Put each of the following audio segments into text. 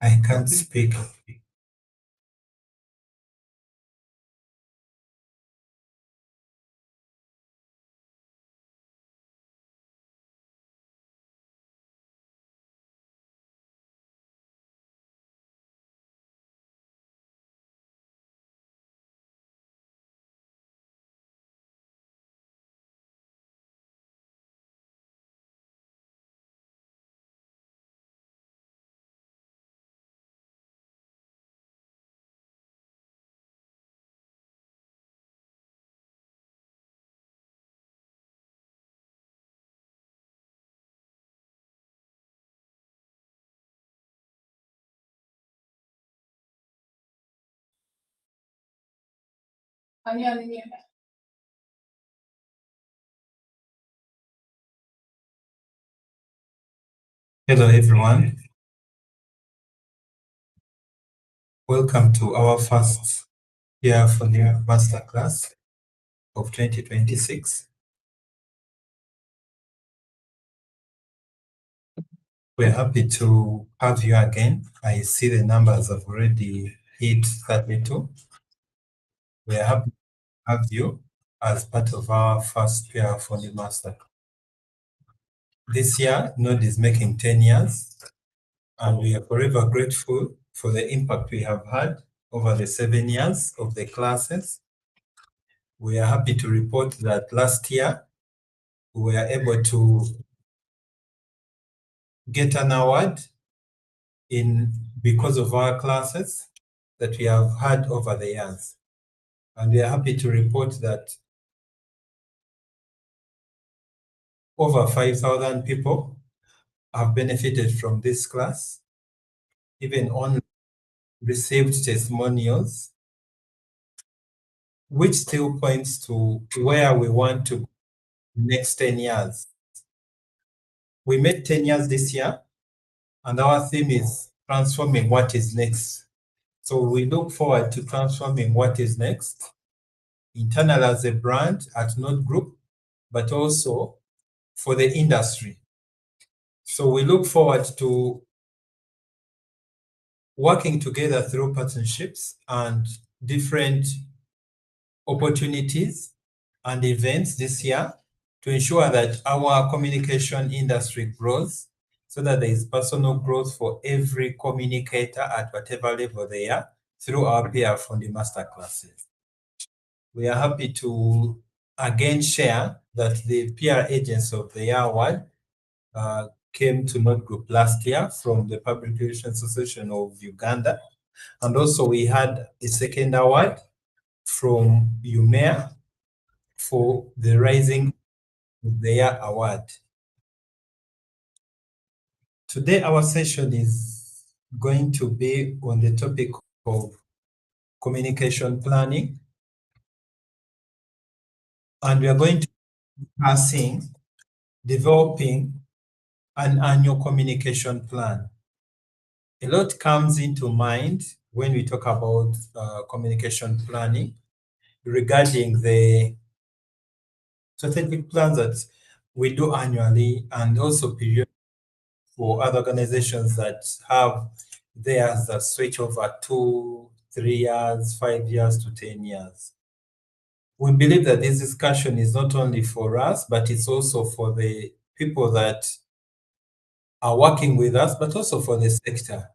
I can't speak. Hello, everyone. Welcome to our first year for the masterclass of 2026. We're happy to have you again. I see the numbers have already hit 32. We're happy to have you as part of our first year for the master. This year, Node is making 10 years, and we are forever grateful for the impact we have had over the 7 years of the classes. We are happy to report that last year we were able to get an award because of our classes that we have had over the years. And we are happy to report that over 5,000 people have benefited from this class, even on received testimonials, which still points to where we want to go next 10 years. We made 10 years this year, and our theme is transforming what is next. So we look forward to transforming what is next, internal as a brand at Node Group, but also for the industry. So we look forward to working together through partnerships and different opportunities and events this year to ensure that our communication industry grows so that there is personal growth for every communicator at whatever level they are through our peer Fundi masterclasses. We are happy to again share that the peer agents of the year award came to Node Group last year from the Public Relations Association of Uganda. And also we had a second award from UMEA for the Rising of the Year award. Today our session is going to be on the topic of communication planning. And we are going to be discussing developing an annual communication plan. A lot comes into mind when we talk about communication planning regarding the strategic plans that we do annually and also period for other organizations that have theirs that switch over 2, 3 years, 5 years to 10 years. We believe that this discussion is not only for us, but it's also for the people that are working with us, but also for the sector,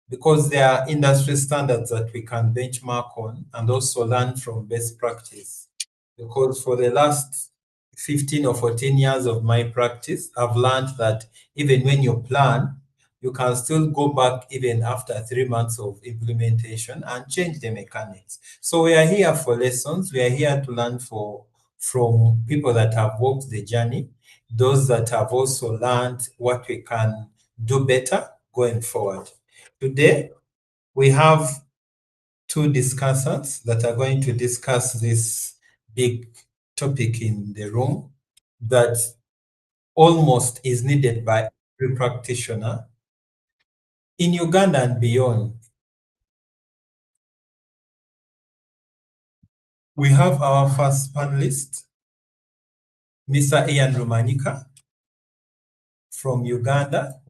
because there are industry standards that we can benchmark on and also learn from best practice. Because for the last 15 or 14 years of my practice, I've learned that even when you plan, you can still go back even after 3 months of implementation and change the mechanics. So we are here for lessons. We are here to learn from people that have walked the journey, those that have also learned what we can do better going forward. Today, we have two discussants that are going to discuss this big topic in the room that almost is needed by every practitioner in Uganda and beyond. We have our first panelist, Mr. Ian Rumanyika from Uganda.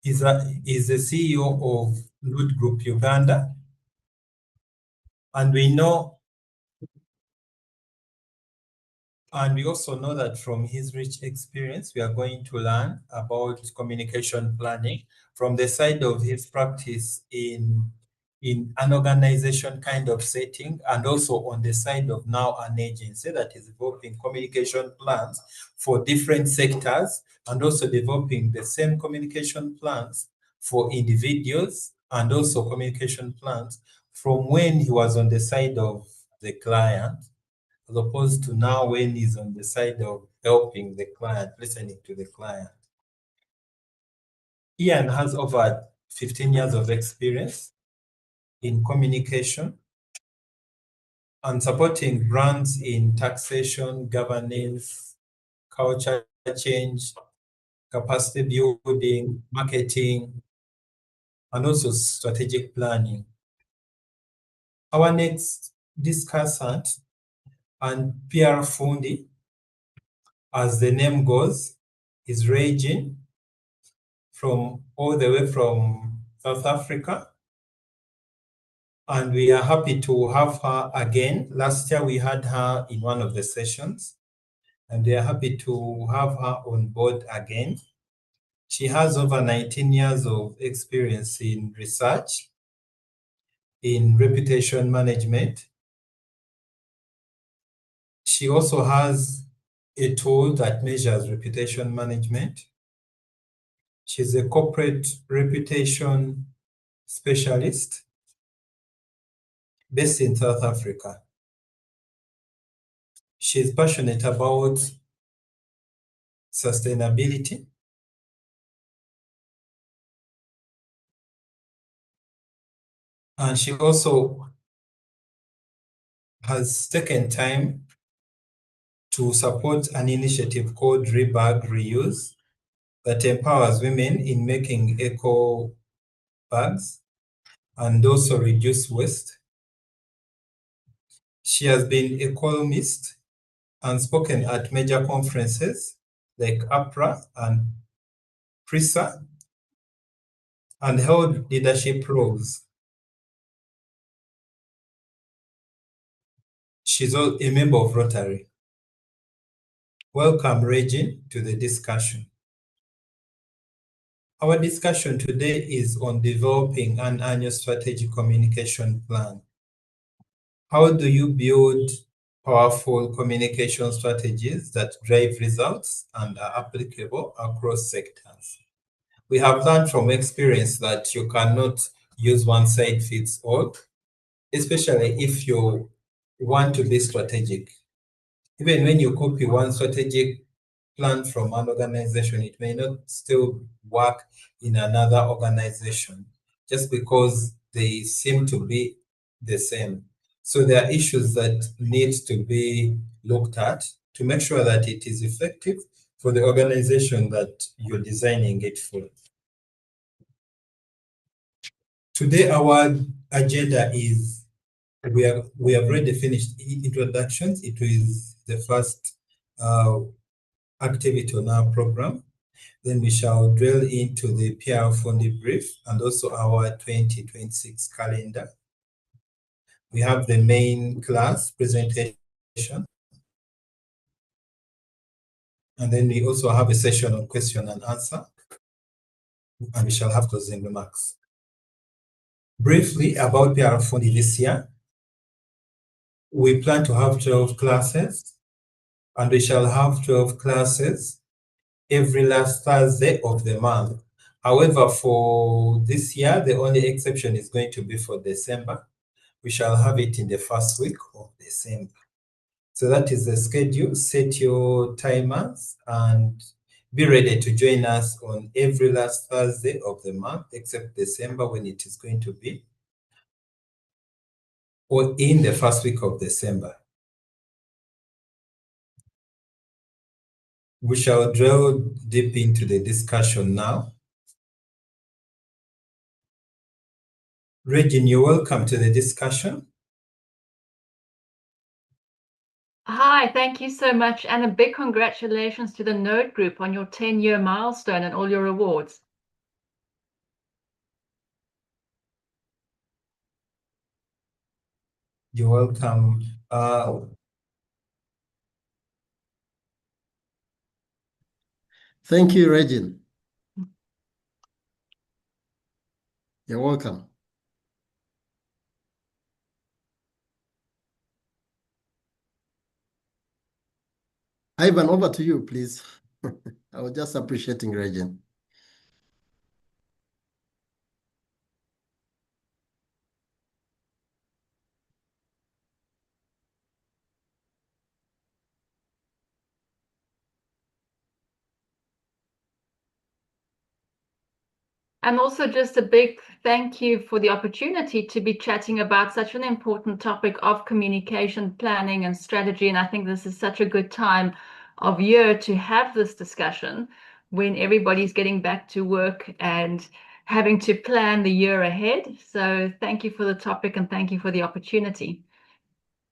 is the CEO of Loot Group Uganda. And we also know that from his rich experience, we are going to learn about communication planning from the side of his practice in an organization kind of setting, and also on the side of now an agency that is developing communication plans for different sectors, and also developing the same communication plans for individuals, and also communication plans from when he was on the side of the client, as opposed to now when he's on the side of helping the client, listening to the client. Ian has over 15 years of experience in communication and supporting brands in taxation, governance, culture change, capacity building, marketing, and also strategic planning. Our next discussant and PR Fundi, as the name goes, is Regine, from all the way from South Africa. And we are happy to have her again. Last year we had her in one of the sessions, and we are happy to have her on board again. She has over 19 years of experience in research, in reputation management. She also has a tool that measures reputation management. She's a corporate reputation specialist based in South Africa. She's passionate about sustainability, and she also has taken time to support an initiative called Rebag Reuse that empowers women in making eco bags and also reduce waste. She has been a columnist and spoken at major conferences like APRA and PRISA, and held leadership roles. She's a member of Rotary. Welcome, Regine, to the discussion. Our discussion today is on developing an annual strategic communication plan. How do you build powerful communication strategies that drive results and are applicable across sectors? We have learned from experience that you cannot use one size fits all, especially if you want to be strategic. Even when you copy one strategic plan from an organization, it may not still work in another organization just because they seem to be the same. So there are issues that need to be looked at to make sure that it is effective for the organization that you're designing it for. Today, our agenda is we have already finished introductions. It is the first activity on our program. Then we shall drill into the PR Fundi brief and also our 2026 calendar. We have the main class presentation, and then we also have a session on question and answer, and we shall have closing remarks. Briefly about PR Fundi this year, we plan to have 12 classes, and we shall have 12 classes every last Thursday of the month. However, for this year, the only exception is going to be for December. We shall have it in the first week of December. So that is the schedule. Set your timers and be ready to join us on every last Thursday of the month, except December when it is going to be, or in the first week of December. We shall drill deep into the discussion now. Regine, you're welcome to the discussion. Hi, thank you so much, and a big congratulations to the Node Group on your 10-year milestone and all your awards. You're welcome. Thank you, Regine. You're welcome. Ivan, over to you, please. I was just appreciating Regine. And also just a big thank you for the opportunity to be chatting about such an important topic of communication planning and strategy. And I think this is such a good time of year to have this discussion when everybody's getting back to work and having to plan the year ahead. So thank you for the topic and thank you for the opportunity.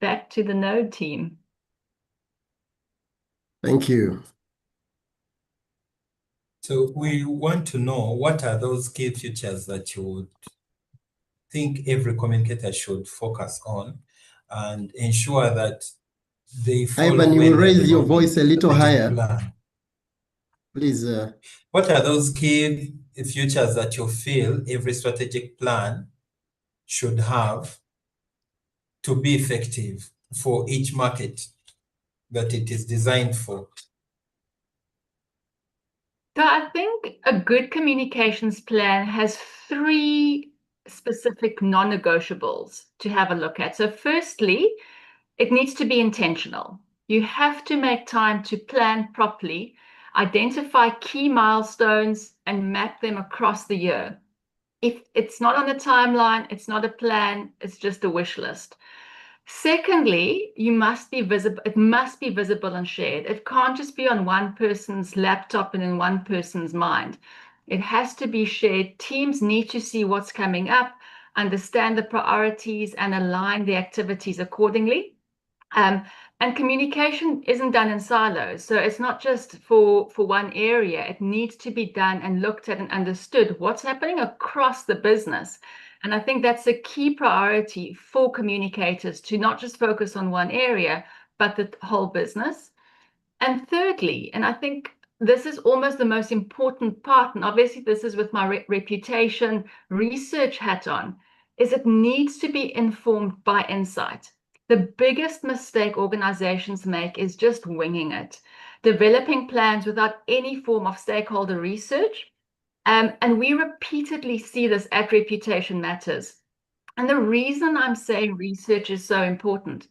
Back to the Node team. Thank you. So we want to know, what are those key features that you would think every communicator should focus on and ensure that they follow Ivan, you when will they're raise your developing voice a little strategic higher. plan. Please. What are those key features that you feel every strategic plan should have to be effective for each market that it is designed for? So I think a good communications plan has three specific non-negotiables to have a look at. So firstly, it needs to be intentional. You have to make time to plan properly, identify key milestones, and map them across the year. If it's not on a timeline, it's not a plan, it's just a wish list. Secondly, you must be visible. It must be visible and shared. It can't just be on one person's laptop and in one person's mind. It has to be shared. Teams need to see what's coming up, understand the priorities, and align the activities accordingly. And communication isn't done in silos. So it's not just for one area. It needs to be done and looked at and understood what's happening across the business. And I think that's a key priority for communicators to not just focus on one area, but the whole business. And thirdly, and I think this is almost the most important part, and obviously this is with my reputation research hat on, is it needs to be informed by insight. The biggest mistake organizations make is just winging it, developing plans without any form of stakeholder research. And we repeatedly see this at Reputation Matters. And the reason I'm saying research is so important,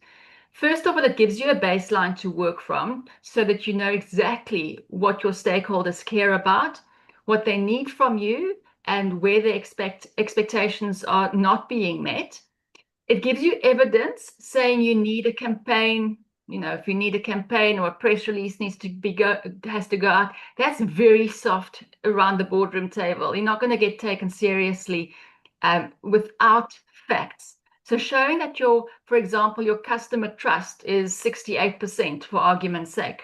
first of all, it gives you a baseline to work from so that you know exactly what your stakeholders care about, what they need from you, and where their expectations are not being met. It gives you evidence saying you need a campaign. If you need a campaign or a press release has to go out, that's very soft around the boardroom table. You're not going to get taken seriously without facts. So showing that for example, your customer trust is 68% for argument's sake,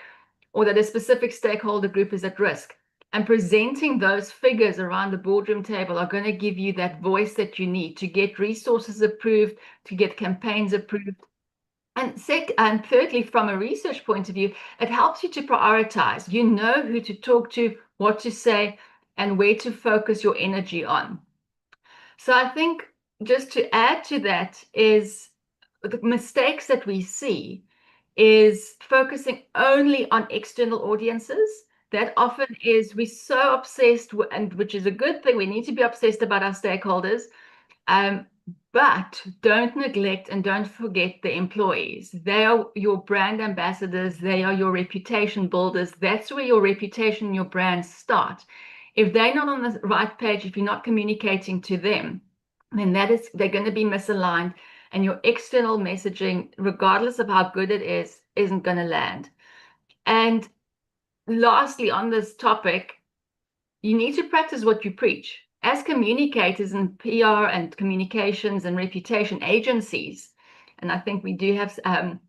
or that a specific stakeholder group is at risk, and presenting those figures around the boardroom table are going to give you that voice that you need to get resources approved, to get campaigns approved. And thirdly, from a research point of view, it helps you to prioritize. You know who to talk to, what to say, and where to focus your energy on. So I think just to add to that is the mistakes that we see is focusing only on external audiences. That often is, we're so obsessed, and which is a good thing. We need to be obsessed about our stakeholders, but don't neglect and don't forget the employees. They are your brand ambassadors. They are your reputation builders. That's where your reputation and your brand start. If they're not on the right page, if you're not communicating to them, then they're going to be misaligned, and your external messaging, regardless of how good it is, isn't going to land. And lastly, on this topic, you need to practice what you preach. As communicators in PR and communications and reputation agencies, and I think we do have them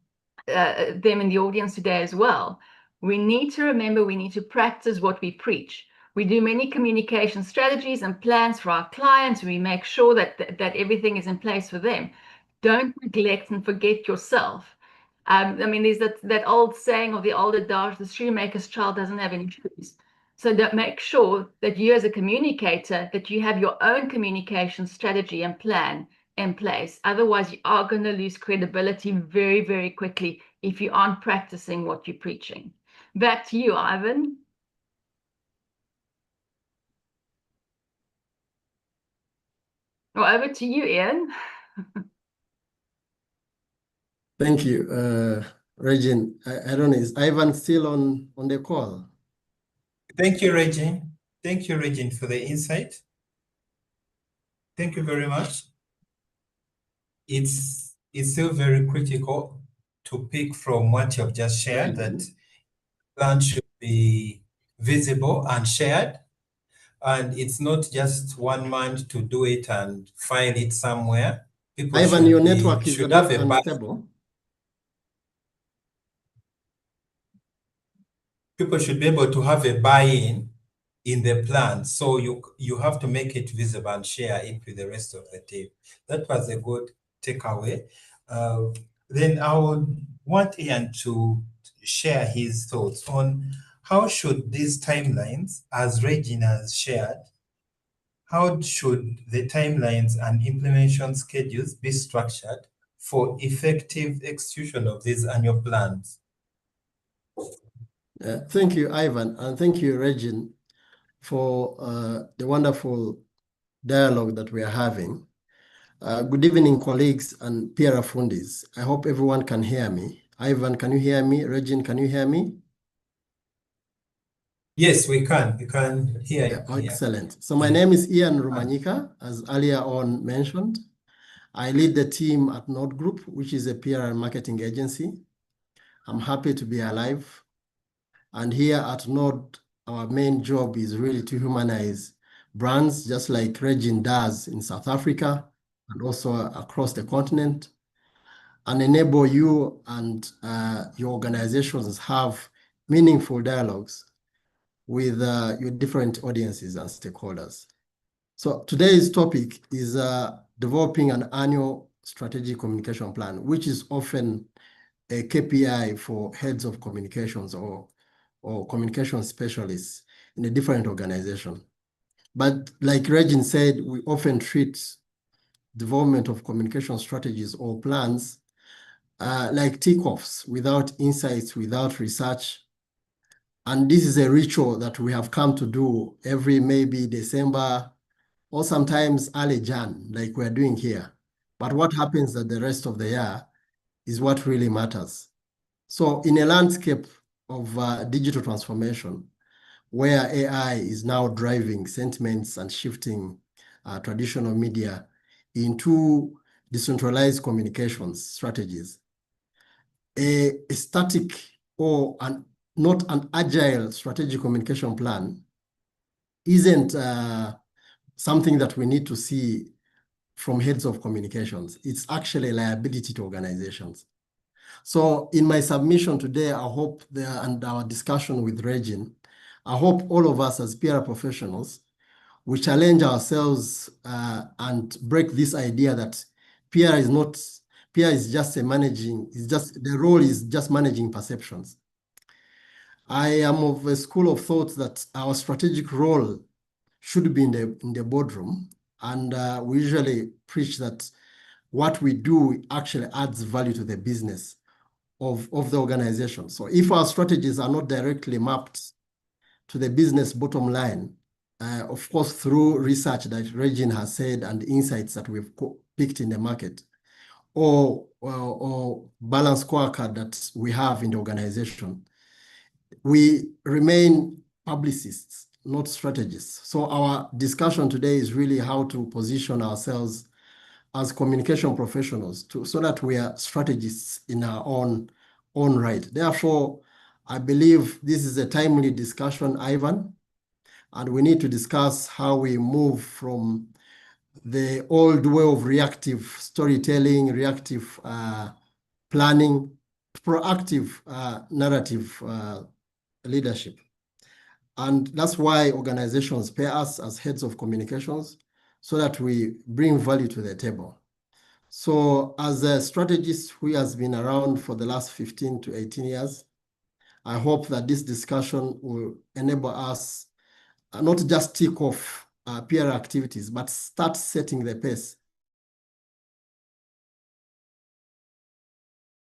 in the audience today as well, we need to remember we need to practice what we preach. We do many communication strategies and plans for our clients. We make sure that everything is in place for them. don't neglect and forget yourself. I mean, there's that old saying of the old adage, the shoemaker's child doesn't have any shoes. So that make sure that you as a communicator, that you have your own communication strategy and plan in place. Otherwise, you are going to lose credibility very, very quickly if you aren't practicing what you're preaching. Back to you, Ivan. Or over to you, Ian. Thank you, Regine. I don't know, is Ivan still on the call? Thank you, Regine. Thank you, Regine, for the insight. Thank you very much. It's still very critical to pick from what you've just shared that plan should be visible and shared. And it's not just one man to do it and file it somewhere. People Ivan, your network is a should bit have a unstable. people should be able to have a buy-in in the plan. So you have to make it visible and share it with the rest of the team. That was a good takeaway. Then I would want Ian to share his thoughts on how should these timelines, as Regina has shared, how should the timelines and implementation schedules be structured for effective execution of these annual plans? Thank you, Ivan, and thank you, Regine, for the wonderful dialogue that we are having. Good evening, colleagues and peer Fundis. I hope everyone can hear me. Ivan, can you hear me? Regine, can you hear me? Yes, we can. You can hear you. Yeah, excellent. So my name is Ian Rumanyika, as earlier on mentioned. I lead the team at Node Group, which is a PR and marketing agency. I'm happy to be alive. And here at Node, our main job is really to humanize brands, just like Regine does in South Africa and also across the continent, and enable you and your organizations have meaningful dialogues with your different audiences and stakeholders. So today's topic is developing an annual strategic communication plan, which is often a KPI for heads of communications or communication specialists in a different organization. But like Regine said, we often treat development of communication strategies or plans like tick-offs without insights, without research. And this is a ritual that we have come to do every maybe December or sometimes early Jan, like we're doing here. But what happens at the rest of the year is what really matters. So in a landscape of digital transformation, where AI is now driving sentiments and shifting traditional media into decentralized communications strategies, a static or not an agile strategic communication plan isn't something that we need to see from heads of communications. It's actually a liability to organizations. So in my submission today, I hope and our discussion with Regine, I hope all of us as PR professionals, we challenge ourselves and break this idea that PR is just the role is just managing perceptions. I am of a school of thought that our strategic role should be in the boardroom. And we usually preach that what we do actually adds value to the business of the organization. So if our strategies are not directly mapped to the business bottom line, of course, through research that Regine has said and insights that we've picked in the market, or balance scorecard that we have in the organization, we remain publicists, not strategists. So our discussion today is really how to position ourselves as communication professionals so that we are strategists in our own right. Therefore, I believe this is a timely discussion, Ivan, and we need to discuss how we move from the old way of reactive storytelling, reactive planning, to proactive narrative leadership. And that's why organizations pay us as heads of communications so that we bring value to the table. So as a strategist who has been around for the last 15 to 18 years, I hope that this discussion will enable us not just tick off PR activities, but start setting the pace.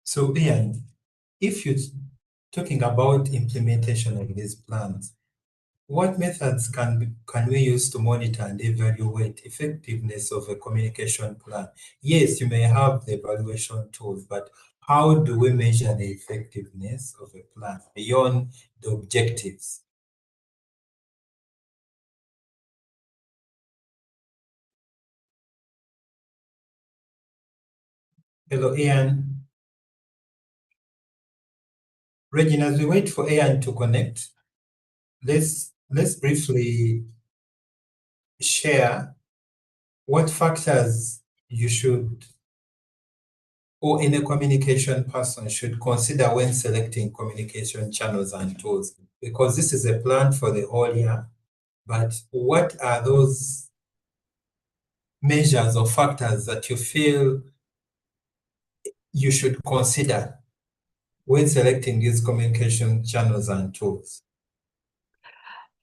So Ian, if you're talking about implementation of these plans, what methods can we use to monitor and evaluate effectiveness of a communication plan? Yes, you may have the evaluation tools, but how do we measure the effectiveness of a plan beyond the objectives? Hello, Ian. Regina, as we wait for Ian to connect, let's briefly share what factors you should, or any communication person should consider when selecting communication channels and tools, because this is a plan for the whole year. But what are those measures or factors that you feel you should consider when selecting these communication channels and tools?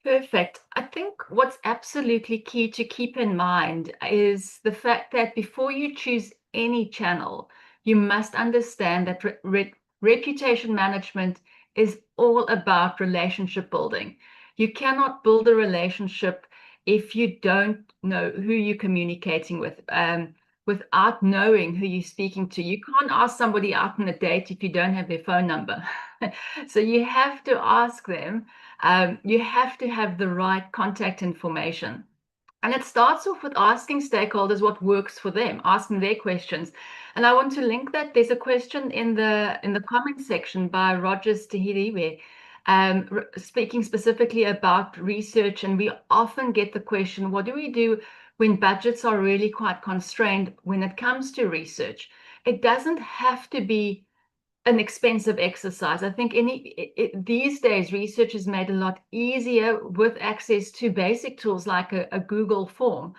Perfect. I think what's absolutely key to keep in mind is the fact that before you choose any channel, you must understand that reputation management is all about relationship building. You cannot build a relationship if you don't know who you're communicating with, without knowing who you're speaking to. You can't ask somebody out on a date if you don't have their phone number. So you have to ask them. You have to have the right contact information. And it starts off with asking stakeholders what works for them, asking their questions. And I want to link that. There's a question in the comment section by Rogers Tahiriwe, speaking specifically about research. And we often get the question, what do we do when budgets are really quite constrained when it comes to research? It doesn't have to be an expensive exercise. I think these days research is made a lot easier with access to basic tools like a Google form.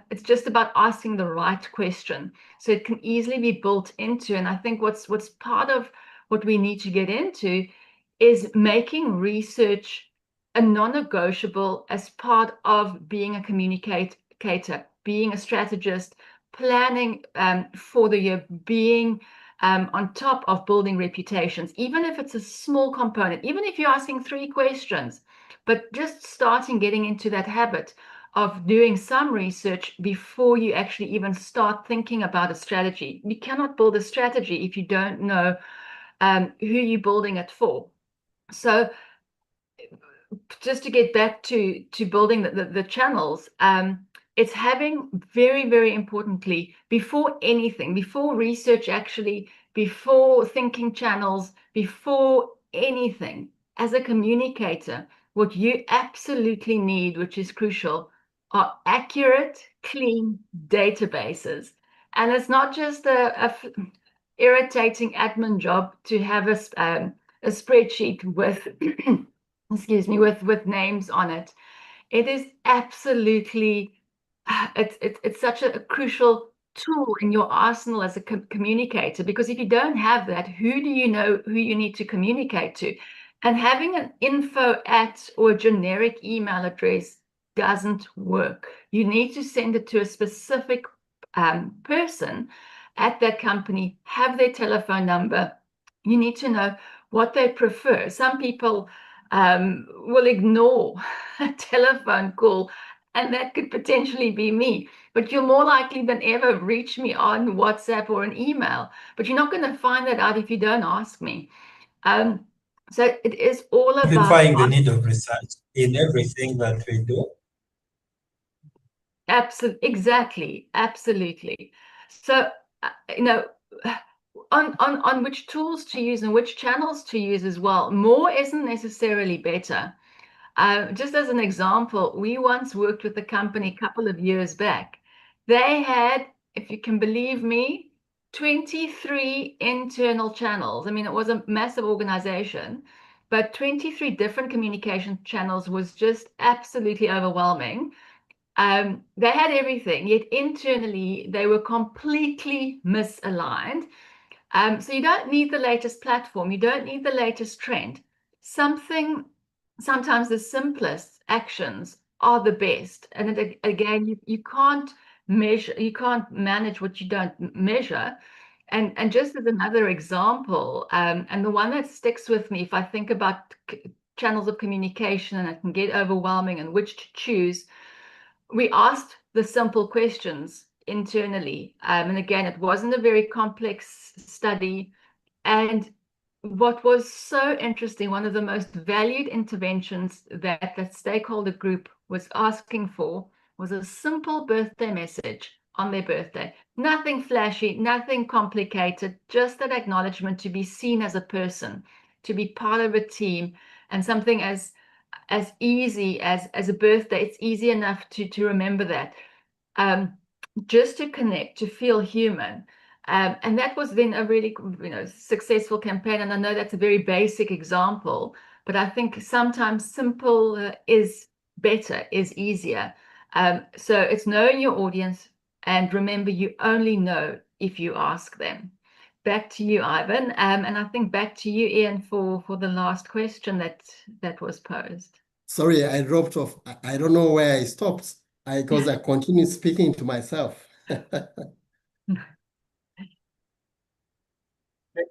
It's just about asking the right question, so it can easily be built into. And I think what's part of what we need to get into is making research a non-negotiable as part of being a communicator, being a strategist, planning for the year, being on top of building reputations, even if it's a small component, even if you're asking 3 questions, but just starting getting into that habit of doing some research before you actually even start thinking about a strategy. You cannot build a strategy if you don't know who you're building it for. So just to get back to building the channels, it's having very, very importantly, before anything, before research actually, before thinking channels, before anything, as a communicator, what you absolutely need, which is crucial, are accurate, clean databases. And it's not just a irritating admin job to have a spreadsheet with excuse me, with names on it. It is absolutely, it's such a crucial tool in your arsenal as a communicator, because if you don't have that, who do you know who you need to communicate to? And having an info at or a generic email address doesn't work. You need to send it to a specific person at that company, have their telephone number. You need to know what they prefer. Some people will ignore a telephone call, and that could potentially be me. But you'll more likely than ever reach me on WhatsApp or an email. But you're not going to find that out if you don't ask me. So it is all about Amplifying the need of research in everything that we do. Exactly, absolutely. So, you know, on which tools to use and which channels to use as well. More isn't necessarily better. Just as an example, we once worked with a company a couple of years back. They had, if you can believe me, 23 internal channels. I mean, it was a massive organization, but 23 different communication channels was just absolutely overwhelming. They had everything, yet internally they were completely misaligned. So you don't need the latest platform, you don't need the latest trend. Sometimes the simplest actions are the best. And again, you can't measure, you can't manage what you don't measure. And just as another example, and the one that sticks with me, if I think about channels of communication and it can get overwhelming and which to choose, we asked the simple questions internally. And again, it wasn't a very complex study. And what was so interesting, one of the most valued interventions that the stakeholder group was asking for was a simple birthday message on their birthday. Nothing flashy, nothing complicated, just that acknowledgement to be seen as a person, to be part of a team, and something as easy as a birthday. It's easy enough to remember that. Just to connect, to feel human. And that was then a really, successful campaign. And I know that's a very basic example, but I think sometimes simple is better, is easier. So it's knowing your audience, and remember, you only know if you ask them. Back to you, Ivan, and I think back to you, Ian, for the last question that was posed. Sorry, I dropped off. I don't know where I stopped because I continued speaking to myself. Thank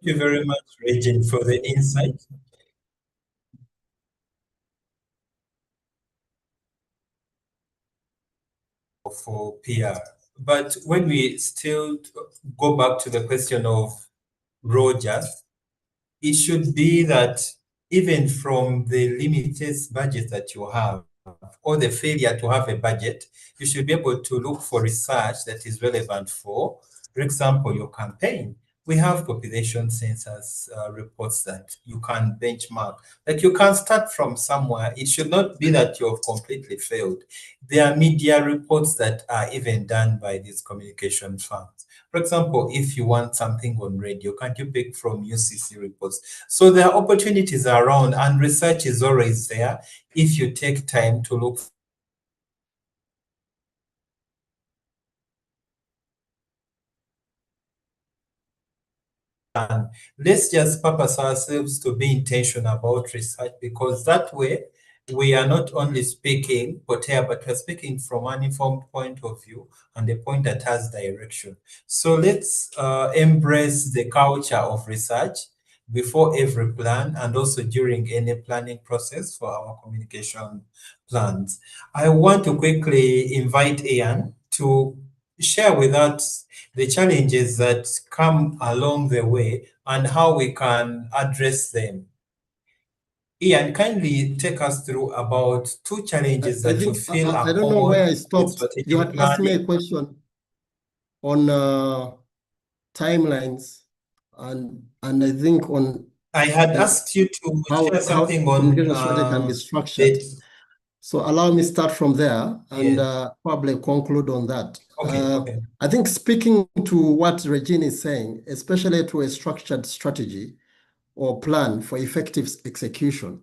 you very much, Regine, for the insight. For PR. But when we still go back to the question of Roger, it should be that even from the limited budget that you have, or the failure to have a budget, you should be able to look for research that is relevant for example, your campaign. We have population census reports that you can benchmark. Like you can start from somewhere. It should not be that you have completely failed. There are media reports that are even done by these communication firms. For example, if you want something on radio, can't you pick from UCC reports? So there are opportunities around, and research is always there if you take time to look. And let's just purpose ourselves to be intentional about research, because that way we are not only speaking hot air, but we're speaking from an informed point of view and a point that has direction. So let's embrace the culture of research before every plan and also during any planning process for our communication plans. I want to quickly invite Ian to share with us the challenges that come along the way and how we can address them. Ian, kindly take us through about two challenges I that you think feel I are don't know where common I with stopped. You strategic had asked me a planning. question on timelines and I think on I had asked you to share how something on communication strategy can be structured. So allow me start from there and yes. probably conclude on that. Okay. I think speaking to what Regine is saying, especially to a structured strategy or plan for effective execution,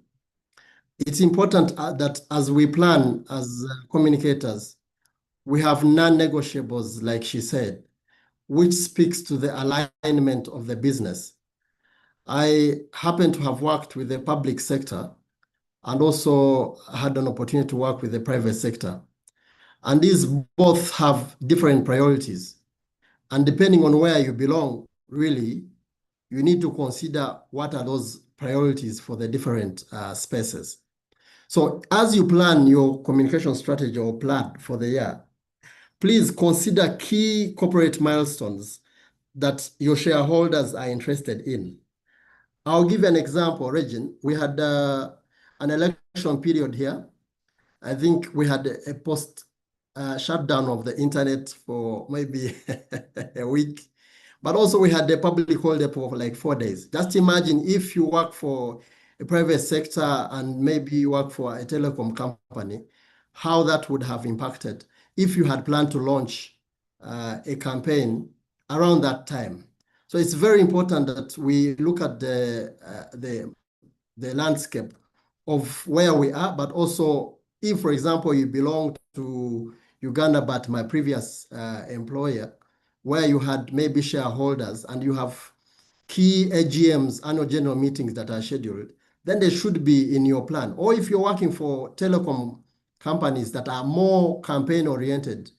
it's important that as we plan as communicators, we have non-negotiables, like she said, which speaks to the alignment of the business. I happen to have worked with the public sector and also had an opportunity to work with the private sector. And these both have different priorities. And depending on where you belong, really, you need to consider what are those priorities for the different spaces. So as you plan your communication strategy or plan for the year, please consider key corporate milestones that your shareholders are interested in. I'll give an example, Regine. We had an election period here. I think we had a post shutdown of the internet for maybe a week. But also we had the public holiday for like 4 days. Just imagine if you work for a private sector and maybe you work for a telecom company, how that would have impacted if you had planned to launch a campaign around that time. So it's very important that we look at the landscape of where we are, but also if, for example, you belong to Uganda, but my previous employer, where you had maybe shareholders and you have key AGMs, annual general meetings that are scheduled, then they should be in your plan. Or if you're working for telecom companies that are more campaign oriented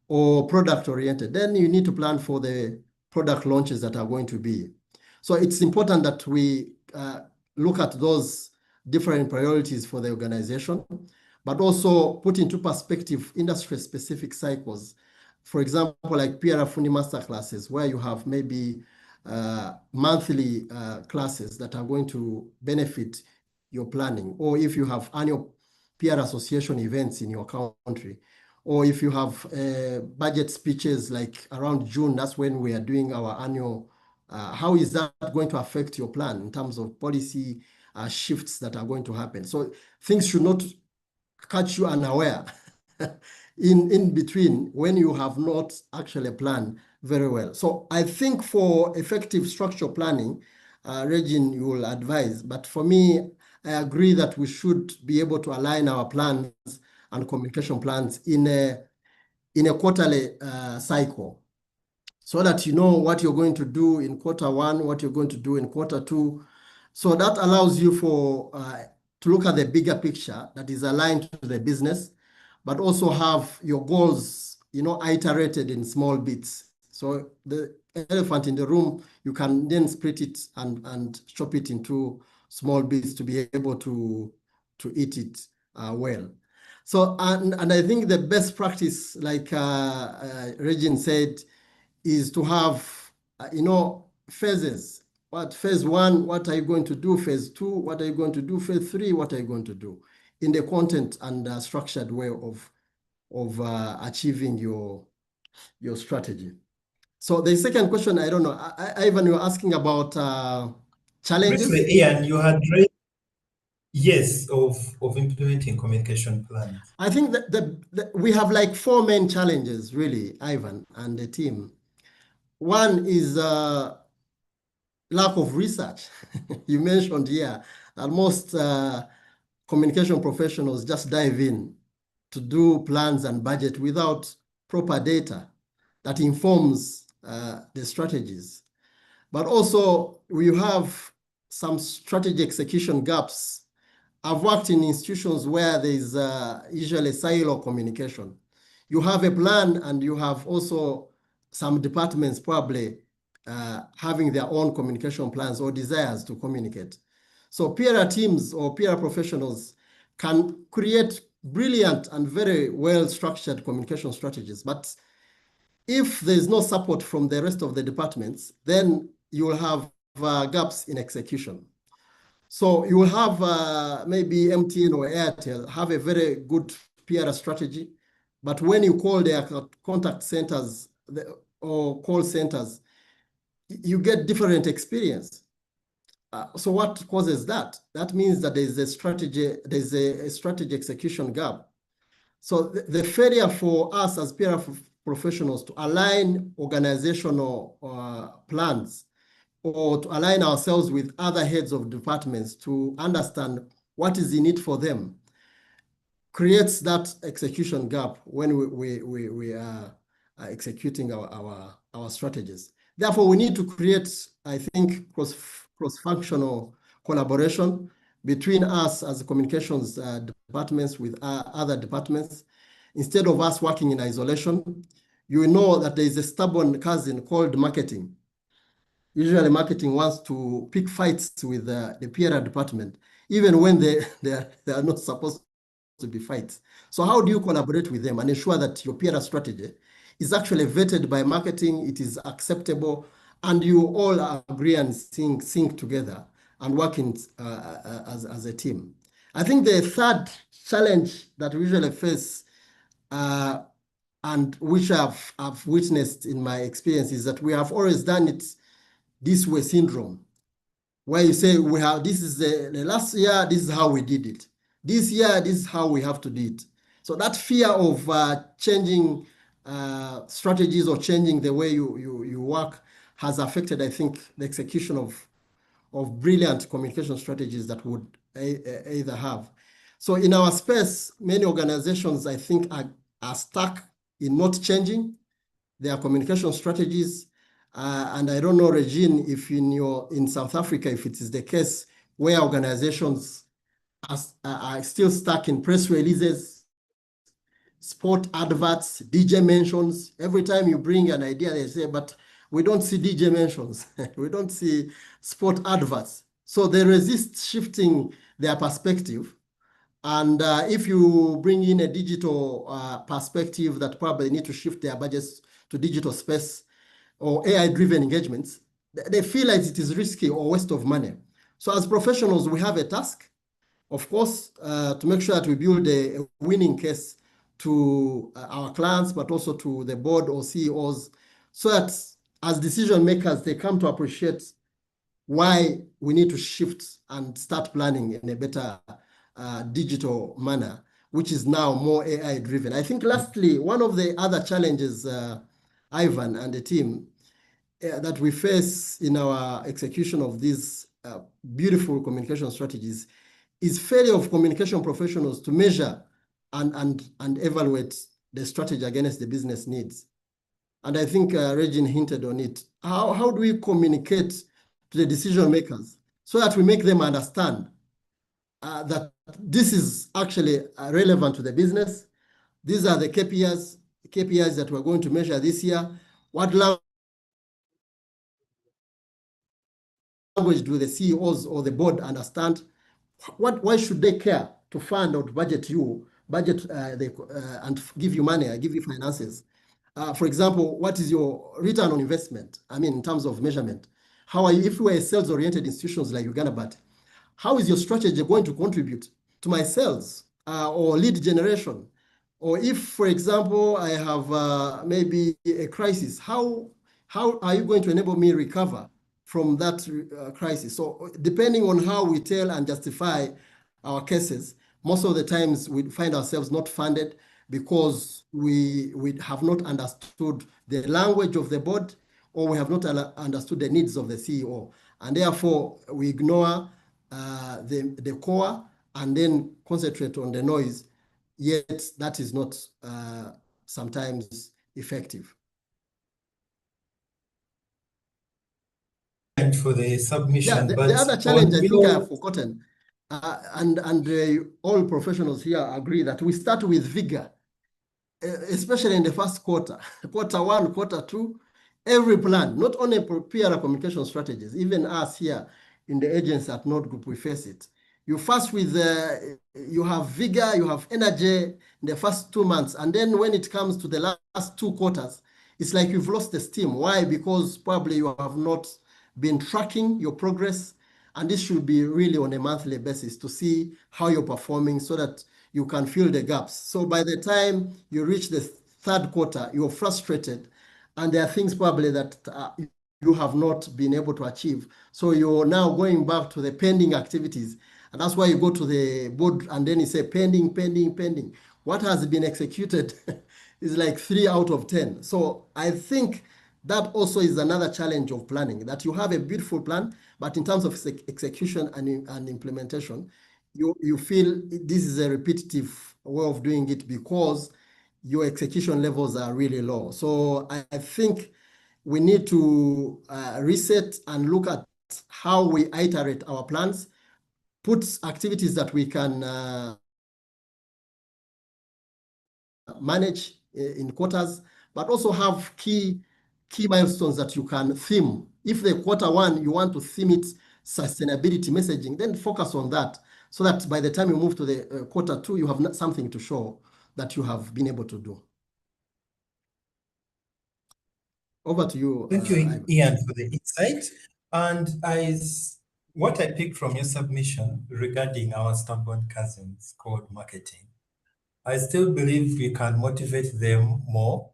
or product oriented, then you need to plan for the product launches that are going to be. So it's important that we look at those different priorities for the organization, but also put into perspective industry-specific cycles. For example, like PRA Fundi masterclasses, where you have maybe monthly classes that are going to benefit your planning, or if you have annual PR association events in your country, or if you have budget speeches like around June, that's when we are doing our annual. How is that going to affect your plan in terms of policy shifts that are going to happen? So things should not catch you unaware in between when you have not actually planned very well. So I think for effective structure planning, Regine, you will advise, but for me, I agree that we should be able to align our plans and communication plans in a quarterly cycle, so that you know what you're going to do in quarter one, what you're going to do in quarter two. So that allows you to look at the bigger picture that is aligned to the business, but also have your goals, iterated in small bits. So the elephant in the room, you can then split it and chop it into small bits to be able to eat it well. So, and I think the best practice, like Regine said, is to have, phases. Phase one, what are you going to do? Phase two, what are you going to do? Phase three, what are you going to do? In the content and structured way of achieving your strategy. So the second question, I don't know, Ivan, you're asking about challenges? Basically, Ian, you had raised, yes, of implementing communication plans. I think that we have like 4 main challenges, really, Ivan and the team. One is lack of research. You mentioned here that most communication professionals just dive in to do plans and budget without proper data that informs the strategies. But also we have some strategy execution gaps. I've worked in institutions where there's usually silo communication. You have a plan and you have also some departments probably having their own communication plans or desires to communicate. So peer teams or peer professionals can create brilliant and very well-structured communication strategies. But if there's no support from the rest of the departments, then you will have gaps in execution. So you will have maybe MTN or Airtel have a very good PR strategy, but when you call their contact centers or call centers, you get different experience. So what causes that? That means that there's a strategy execution gap. So the failure for us as PR professionals to align organizational plans or to align ourselves with other heads of departments to understand what is in it for them creates that execution gap when we are executing our strategies. Therefore, we need to create, I think, cross-functional collaboration between us as communications departments with other departments. Instead of us working in isolation, you know that there is a stubborn cousin called marketing. Usually marketing wants to pick fights with the PR department, even when they are not supposed to be fights. So how do you collaborate with them and ensure that your PR strategy is actually vetted by marketing, it is acceptable, and you all agree and sync together and working as a team? I think the third challenge that we usually face and which I've witnessed in my experience is that we have always done it this way syndrome, where you say this is the last year, this is how we did it. This year, this is how we have to do it. So that fear of changing strategies or changing the way you work has affected, I think, the execution of brilliant communication strategies that would either have. So in our space, many organizations, I think, are are stuck in not changing their communication strategies. And I don't know, Regine, if in South Africa, if it is the case where organizations are still stuck in press releases, sport adverts, DJ mentions. Every time you bring an idea, they say, but we don't see DJ mentions. We don't see sport adverts. So they resist shifting their perspective. And if you bring in a digital perspective that probably need to shift their budgets to digital space or AI-driven engagements, they feel like it is risky or waste of money. So as professionals, we have a task, of course, to make sure that we build a winning case to our clients, but also to the board or CEOs, so that as decision makers, they come to appreciate why we need to shift and start planning in a better digital manner, which is now more AI driven. I think lastly, one of the other challenges, Ivan and the team, that we face in our execution of these beautiful communication strategies is failure of communication professionals to measure and evaluate the strategy against the business needs. And I think Regine hinted on it. How do we communicate to the decision makers so that we make them understand that this is actually relevant to the business? These are the KPIs that we're going to measure this year. What language do the CEOs or the board understand? Why should they care to fund or to budget and give you money, give you finances? For example, what is your return on investment? I mean, in terms of measurement, how are you, if we are sales-oriented institutions like Uganda, but how is your strategy going to contribute to my sales or lead generation? Or if, for example, I have maybe a crisis, how are you going to enable me recover from that crisis? So depending on how we tell and justify our cases, most of the times we find ourselves not funded because we have not understood the language of the board, or we have not understood the needs of the CEO. And therefore, we ignore the core and then concentrate on the noise, yet that is not sometimes effective. And for the submission, yeah, but the other challenge I think I have forgotten, and all professionals here agree that we start with vigor, especially in the first quarter, quarter one, quarter two, every plan, not only PR communication strategies, even us here in the agency at Node Group, we face it. You first with, you have vigor, you have energy in the first 2 months. And then when it comes to the last 2 quarters, it's like you've lost the steam. Why? Because probably you have not been tracking your progress. And this should be really on a monthly basis to see how you're performing so that you can fill the gaps. So by the time you reach the 3rd quarter, you're frustrated. And there are things probably that you have not been able to achieve. So you're now going back to the pending activities. And that's why you go to the board and then you say pending, pending, pending. What has been executed is like 3 out of 10. So I think that also is another challenge of planning, that you have a beautiful plan, but in terms of execution and implementation, you feel this is a repetitive way of doing it because your execution levels are really low. So I think we need to reset and look at how we iterate our plans, put activities that we can manage in quarters, but also have key milestones that you can theme. If the quarter one, you want to theme it sustainability messaging, then focus on that so that by the time you move to the quarter two, you have something to show that you have been able to do. Over to you. Thank you, Ian, for the insight. And what I picked from your submission regarding our stubborn cousins called marketing, I still believe we can motivate them more.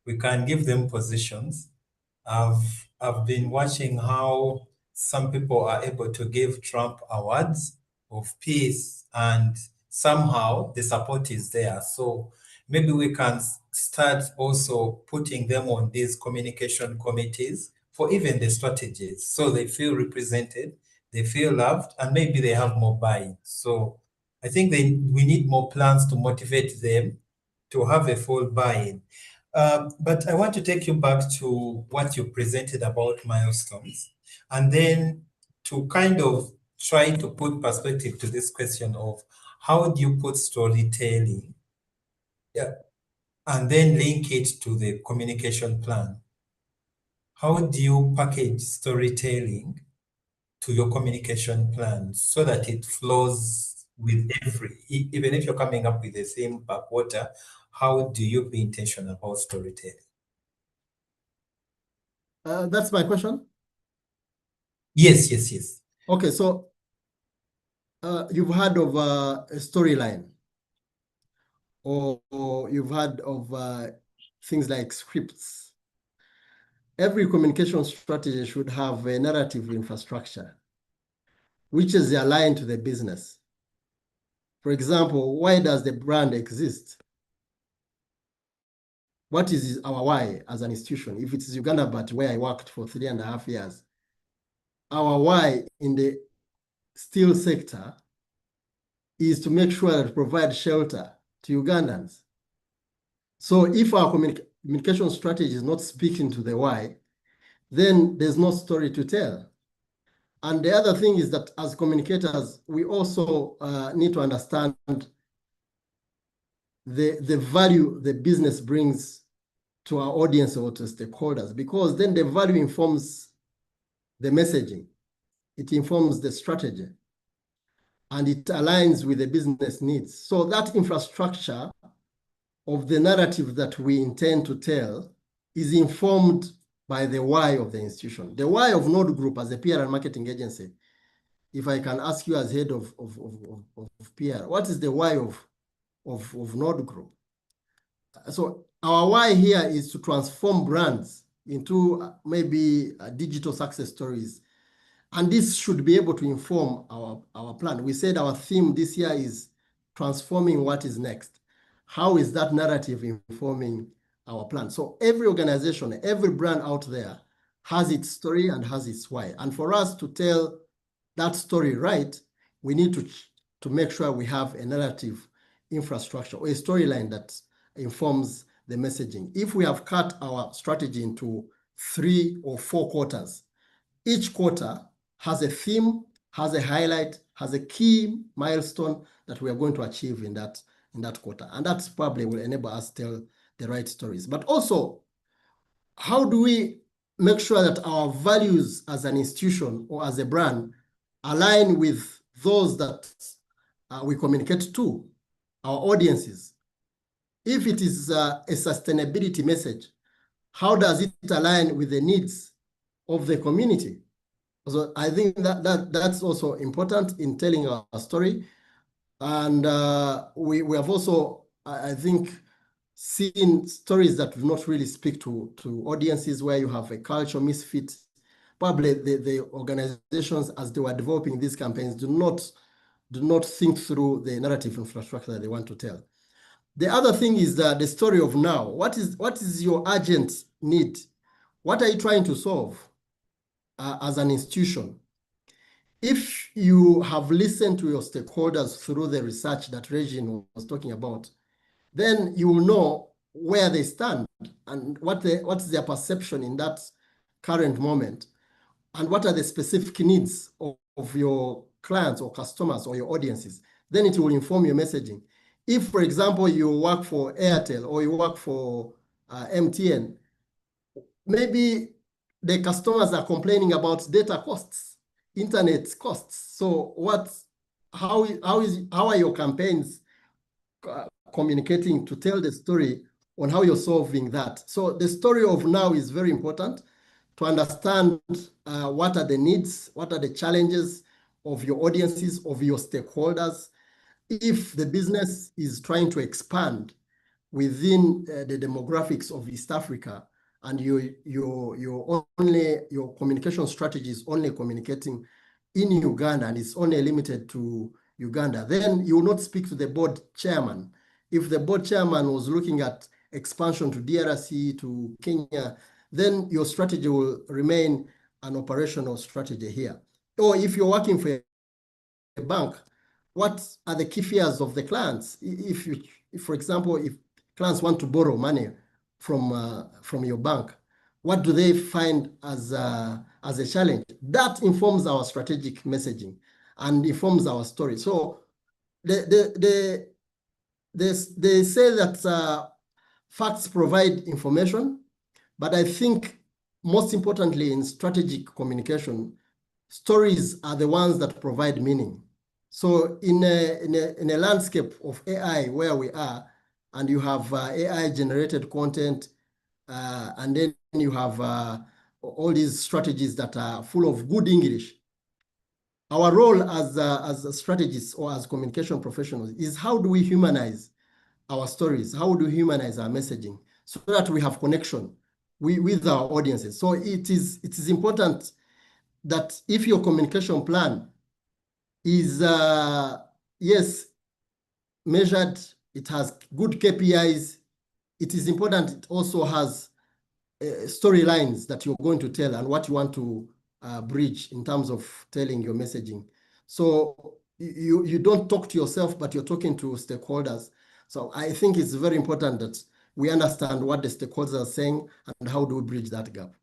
We can give them positions. I've been watching how some people are able to give Trump awards of peace, and somehow the support is there. So maybe we can start also putting them on these communication committees for even the strategies, so they feel represented, they feel loved, and maybe they have more buy-in. So I think we need more plans to motivate them to have a full buy-in. But I want to take you back to what you presented about milestones, and then to kind of try to put perspective to this question of how do you put storytelling, yeah, and then link it to the communication plan. How do you package storytelling to your communication plan so that it flows with even if you're coming up with the same per quarter, how do you be intentional about storytelling? That's my question. Yes, yes, yes. Okay, so you've heard of a storyline, or you've heard of things like scripts. Every communication strategy should have a narrative infrastructure, which is aligned to the business. For example, why does the brand exist? What is our why as an institution? If it's Uganda, but where I worked for 3.5 years, our why in the steel sector is to make sure that provide shelter to Ugandans. So if our communication strategy is not speaking to the why, then there's no story to tell. And the other thing is that as communicators, we also need to understand the value the business brings to our audience or to stakeholders, because then the value informs the messaging, it informs the strategy, and it aligns with the business needs. So that infrastructure of the narrative that we intend to tell is informed by the why of the institution. The why of Node Group as a PR and marketing agency, if I can ask you as head of PR, what is the why of Node Group? So our why here is to transform brands into maybe digital success stories. And this should be able to inform our plan. We said our theme this year is transforming what is next. How is that narrative informing our plan? So every organization, every brand out there has its story and has its why. And for us to tell that story right, we need to make sure we have a narrative infrastructure or a storyline that informs the messaging. If we have cut our strategy into 3 or 4 quarters, each quarter has a theme, has a highlight, has a key milestone that we are going to achieve in that quarter. And that probably will enable us to tell the right stories. But also, how do we make sure that our values as an institution or as a brand align with those that we communicate to, our audiences? If it is a sustainability message, how does it align with the needs of the community? So I think that's also important in telling our story. And we have also, I think, seen stories that do not really speak to audiences, where you have a culture misfit. Probably the organizations, as they were developing these campaigns, do not think through the narrative infrastructure that they want to tell. The other thing is that the story of now. What is your urgent need? What are you trying to solve as an institution? If you have listened to your stakeholders through the research that Regine was talking about, then you will know where they stand and what is their perception in that current moment, and what are the specific needs of your clients or customers or your audiences. Then it will inform your messaging. If, for example, you work for Airtel or you work for MTN, maybe the customers are complaining about data costs, internet costs. So how are your campaigns communicating to tell the story on how you're solving that? So the story of now is very important to understand what are the needs, what are the challenges of your audiences, of your stakeholders. If the business is trying to expand within the demographics of East Africa, and your communication strategy is only communicating in Uganda and it's only limited to Uganda, then you will not speak to the board chairman. If the board chairman was looking at expansion to DRC, to Kenya, then your strategy will remain an operational strategy here. Or if you're working for a bank, what are the key fears of the clients? If for example, if clients want to borrow money from your bank, what do they find as a challenge? That informs our strategic messaging and informs our story. So they say that facts provide information, but I think most importantly in strategic communication, stories are the ones that provide meaning. So in a landscape of AI where we are, and you have AI generated content, and then you have all these strategies that are full of good English. Our role as strategists or as communication professionals is how do we humanize our stories? How do we humanize our messaging so that we have connection with our audiences? So it is important that if your communication plan is, yes, measured, it has good KPIs, it is important it also has storylines that you're going to tell and what you want to bridge in terms of telling your messaging. So you don't talk to yourself, but you're talking to stakeholders. So I think it's very important that we understand what the stakeholders are saying and how do we bridge that gap.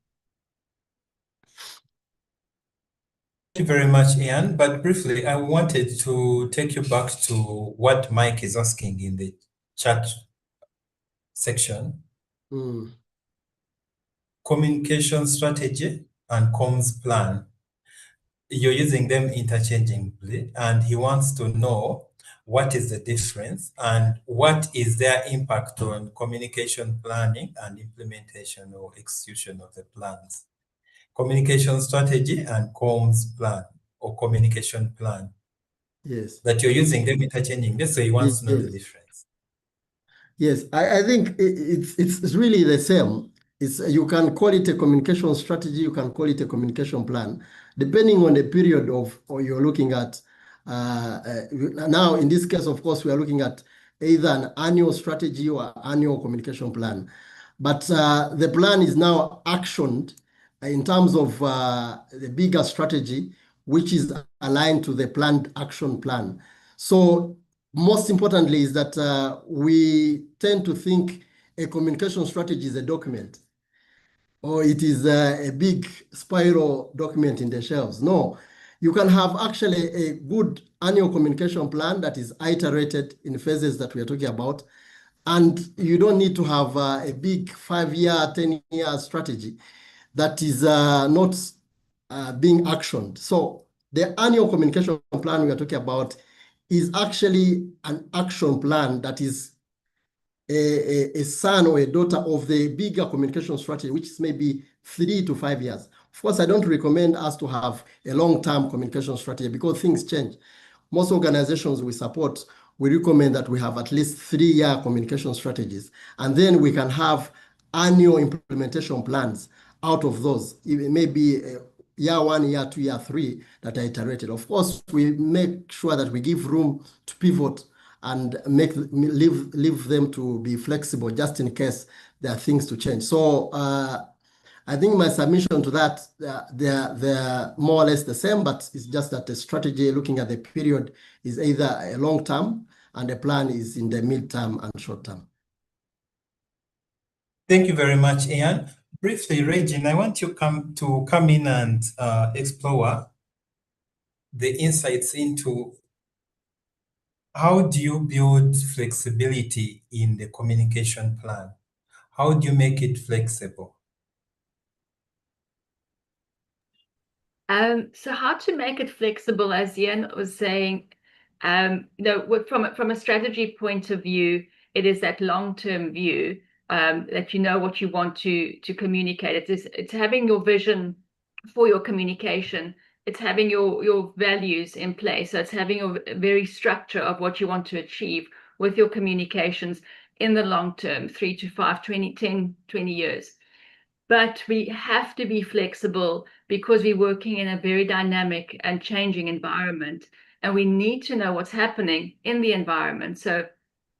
Thank you very much, Ian. But briefly, I wanted to take you back to what Mike is asking in the chat section. Communication strategy and comms plan. You're using them interchangeably, and he wants to know what is the difference and what is their impact on communication planning and implementation or execution of the plans. Communication strategy and comms plan or communication plan. Yes. That you're using them interchangingly, so he wants to know the difference. Yes, I think it's really the same. You can call it a communication strategy, you can call it a communication plan, depending on the period or you're looking at. Now, in this case, of course, we are looking at either an annual strategy or annual communication plan. But the plan is now actioned in terms of the bigger strategy, which is aligned to the planned action plan. So most importantly is that we tend to think a communication strategy is a document or it is a big spiral document in the shelves. No, you can have actually a good annual communication plan that is iterated in phases that we are talking about. And you don't need to have a big 5-year, 10-year strategy that is not being actioned. So the annual communication plan we are talking about is actually an action plan that is a son or a daughter of the bigger communication strategy, which is maybe 3 to 5 years. Of course, I don't recommend us to have a long-term communication strategy because things change. Most organizations we support, we recommend that we have at least 3-year communication strategies, and then we can have annual implementation plans out of those. It may be year 1, year 2, year 3 that are iterated. Of course, we make sure that we give room to pivot and leave them to be flexible just in case there are things to change. So I think my submission to that, they're more or less the same, but it's just that the strategy looking at the period is either a long term and the plan is in the mid-term and short term. Thank you very much, Ian. Briefly, Regine, I want you to come in and explore the insights into how do you build flexibility in the communication plan? How do you make it flexible? So how to make it flexible, as Ian was saying, from a strategy point of view, it is that long-term view that you know what you want to communicate. It's having your vision for your communication. It's having your values in place. So it's having a very structure of what you want to achieve with your communications in the long term, 3 to 5, 20, 10, 20 years. But we have to be flexible because we're working in a very dynamic and changing environment, and we need to know what's happening in the environment. So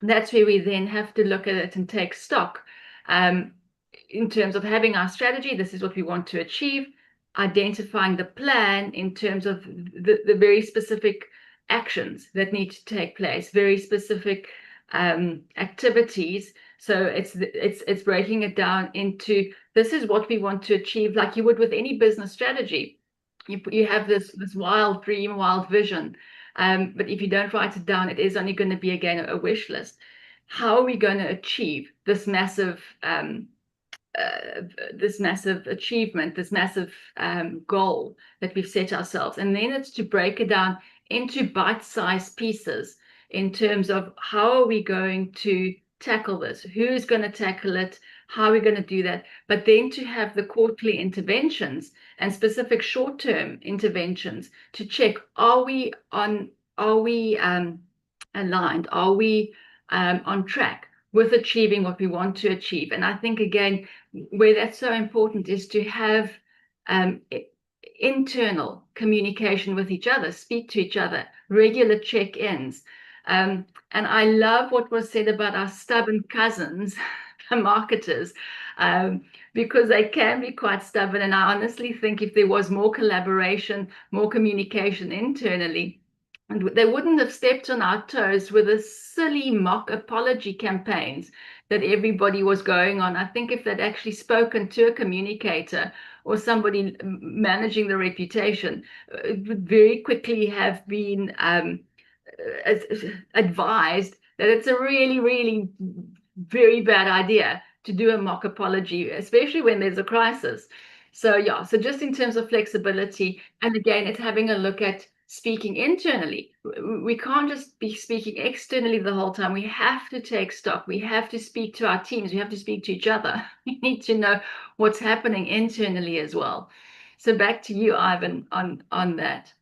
that's where we then have to look at it and take stock in terms of having our strategy. This is what we want to achieve, identifying the plan in terms of the very specific actions that need to take place, very specific activities, So it's breaking it down into, this is what we want to achieve, like you would with any business strategy. You have this wild dream, wild vision, but if you don't write it down, it is only going to be, again, a wish list. How are we going to achieve this massive achievement, this massive goal that we've set ourselves? And then it's to break it down into bite-sized pieces in terms of how are we going to tackle this? Who's going to tackle it? How are we going to do that? But then to have the quarterly interventions and specific short-term interventions to check, are we aligned? Are we on track with achieving what we want to achieve? And I think, again, where that's so important is to have internal communication with each other, speak to each other, regular check-ins. And I love what was said about our stubborn cousins, the marketers, because they can be quite stubborn. And I honestly think if there was more collaboration, more communication internally, and they wouldn't have stepped on our toes with the silly mock apology campaigns that everybody was going on. I think if they'd actually spoken to a communicator or somebody managing the reputation, it would very quickly have been advised that it's a really, really very bad idea to do a mock apology, especially when there's a crisis. So yeah, so just in terms of flexibility, and again, it's having a look at speaking internally. We can't just be speaking externally the whole time. We have to take stock. We have to speak to our teams. We have to speak to each other. We need to know what's happening internally as well. So back to you, Ivan, on that.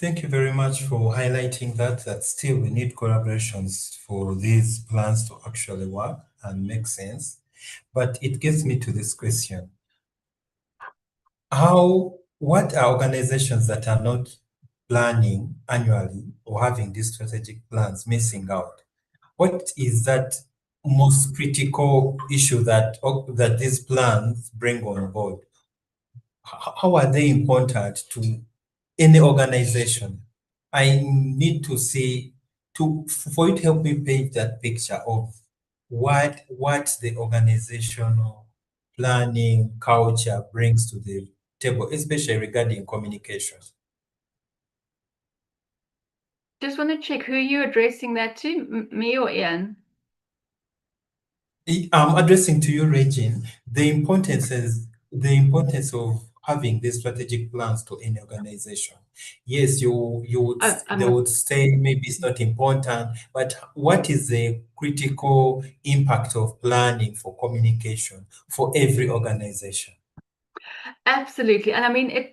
Thank you very much for highlighting that still we need collaborations for these plans to actually work and make sense. But it gets me to this question. What are organizations that are not planning annually or having these strategic plans missing out? What is that most critical issue that these plans bring on board? How are they important to any organization? I need to see for you to help me paint that picture of what the organizational planning culture brings to the table, especially regarding communication. Just want to check who you're addressing that to, me or Ian? I'm addressing to you, Regine, the importance of having these strategic plans to any organization. Yes, they would say maybe it's not important, but what is the critical impact of planning for communication for every organization? Absolutely. And I mean,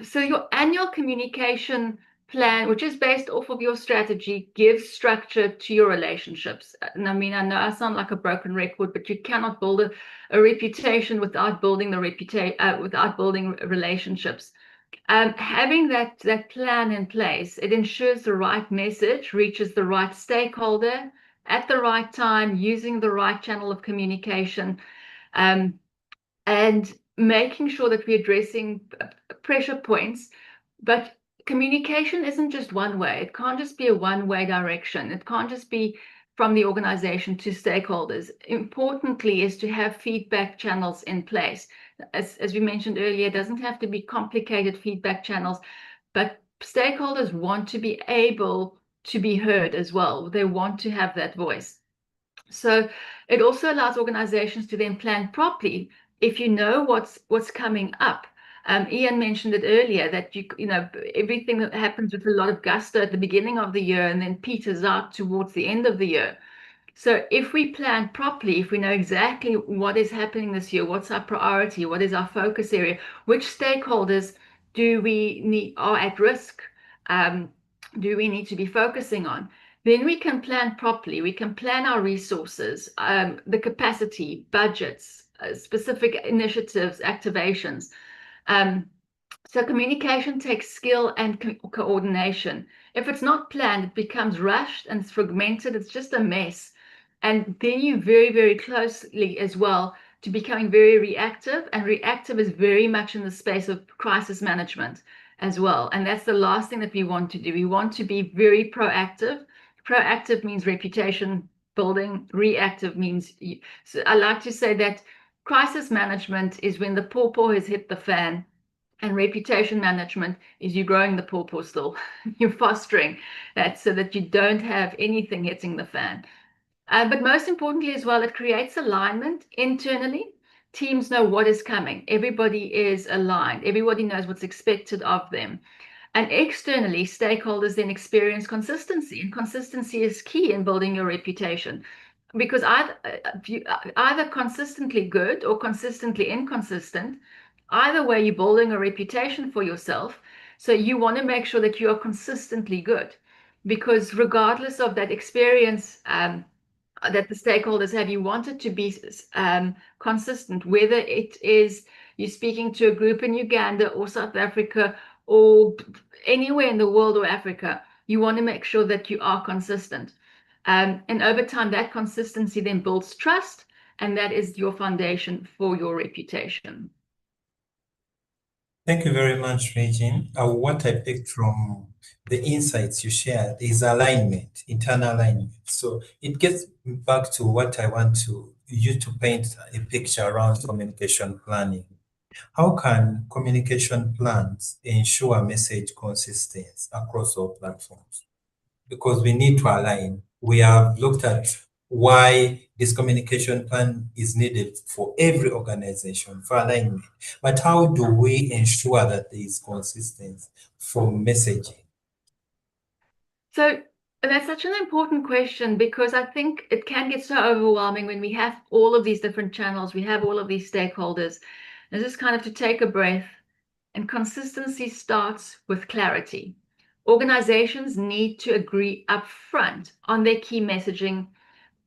so your annual communication plan, which is based off of your strategy, gives structure to your relationships. And I mean, I know I sound like a broken record, but you cannot build a reputation without building without building relationships. Having that plan in place, it ensures the right message reaches the right stakeholder at the right time, using the right channel of communication, and making sure that we're addressing pressure points. But communication isn't just one way. It can't just be a one-way direction. It can't just be from the organization to stakeholders. Importantly is to have feedback channels in place. As we mentioned earlier, it doesn't have to be complicated feedback channels, but stakeholders want to be able to be heard as well. They want to have that voice. So it also allows organizations to then plan properly. If you know what's coming up, Ian mentioned it earlier that you know everything that happens with a lot of gusto at the beginning of the year and then peters out towards the end of the year. So if we plan properly, if we know exactly what is happening this year, what's our priority, what is our focus area, which stakeholders do we need are at risk, do we need to be focusing on, then we can plan properly. We can plan our resources, the capacity, budgets, specific initiatives, activations. So communication takes skill and coordination. If it's not planned, it becomes rushed and it's fragmented. It's just a mess. And then you very, very closely as well to becoming very reactive. And reactive is very much in the space of crisis management as well. And that's the last thing that we want to do. We want to be very proactive. Proactive means reputation building. Reactive means, so I like to say that crisis management is when the pawpaw has hit the fan, and reputation management is you growing the pawpaw still. You're fostering that so that you don't have anything hitting the fan. But most importantly as well, it creates alignment internally. Teams know what is coming. Everybody is aligned. Everybody knows what's expected of them. And externally, stakeholders then experience consistency, and consistency is key in building your reputation, because either consistently good or consistently inconsistent, either way, you're building a reputation for yourself. So you want to make sure that you are consistently good, because regardless of that experience that the stakeholders have, you want it to be consistent, whether it is you're speaking to a group in Uganda or South Africa or anywhere in the world or Africa. You want to make sure that you are consistent. And over time, that consistency then builds trust, and that is your foundation for your reputation. Thank you very much, Regine. What I picked from the insights you shared is alignment, internal alignment. So it gets back to what I want you to paint a picture around communication planning. How can communication plans ensure message consistency across all platforms? Because we need to align. We have looked at why this communication plan is needed for every organization for alignment. But how do we ensure that there is consistency for messaging? So that's such an important question, because I think it can get so overwhelming when we have all of these different channels, we have all of these stakeholders. And just kind of to take a breath, and consistency starts with clarity. Organizations need to agree upfront on their key messaging,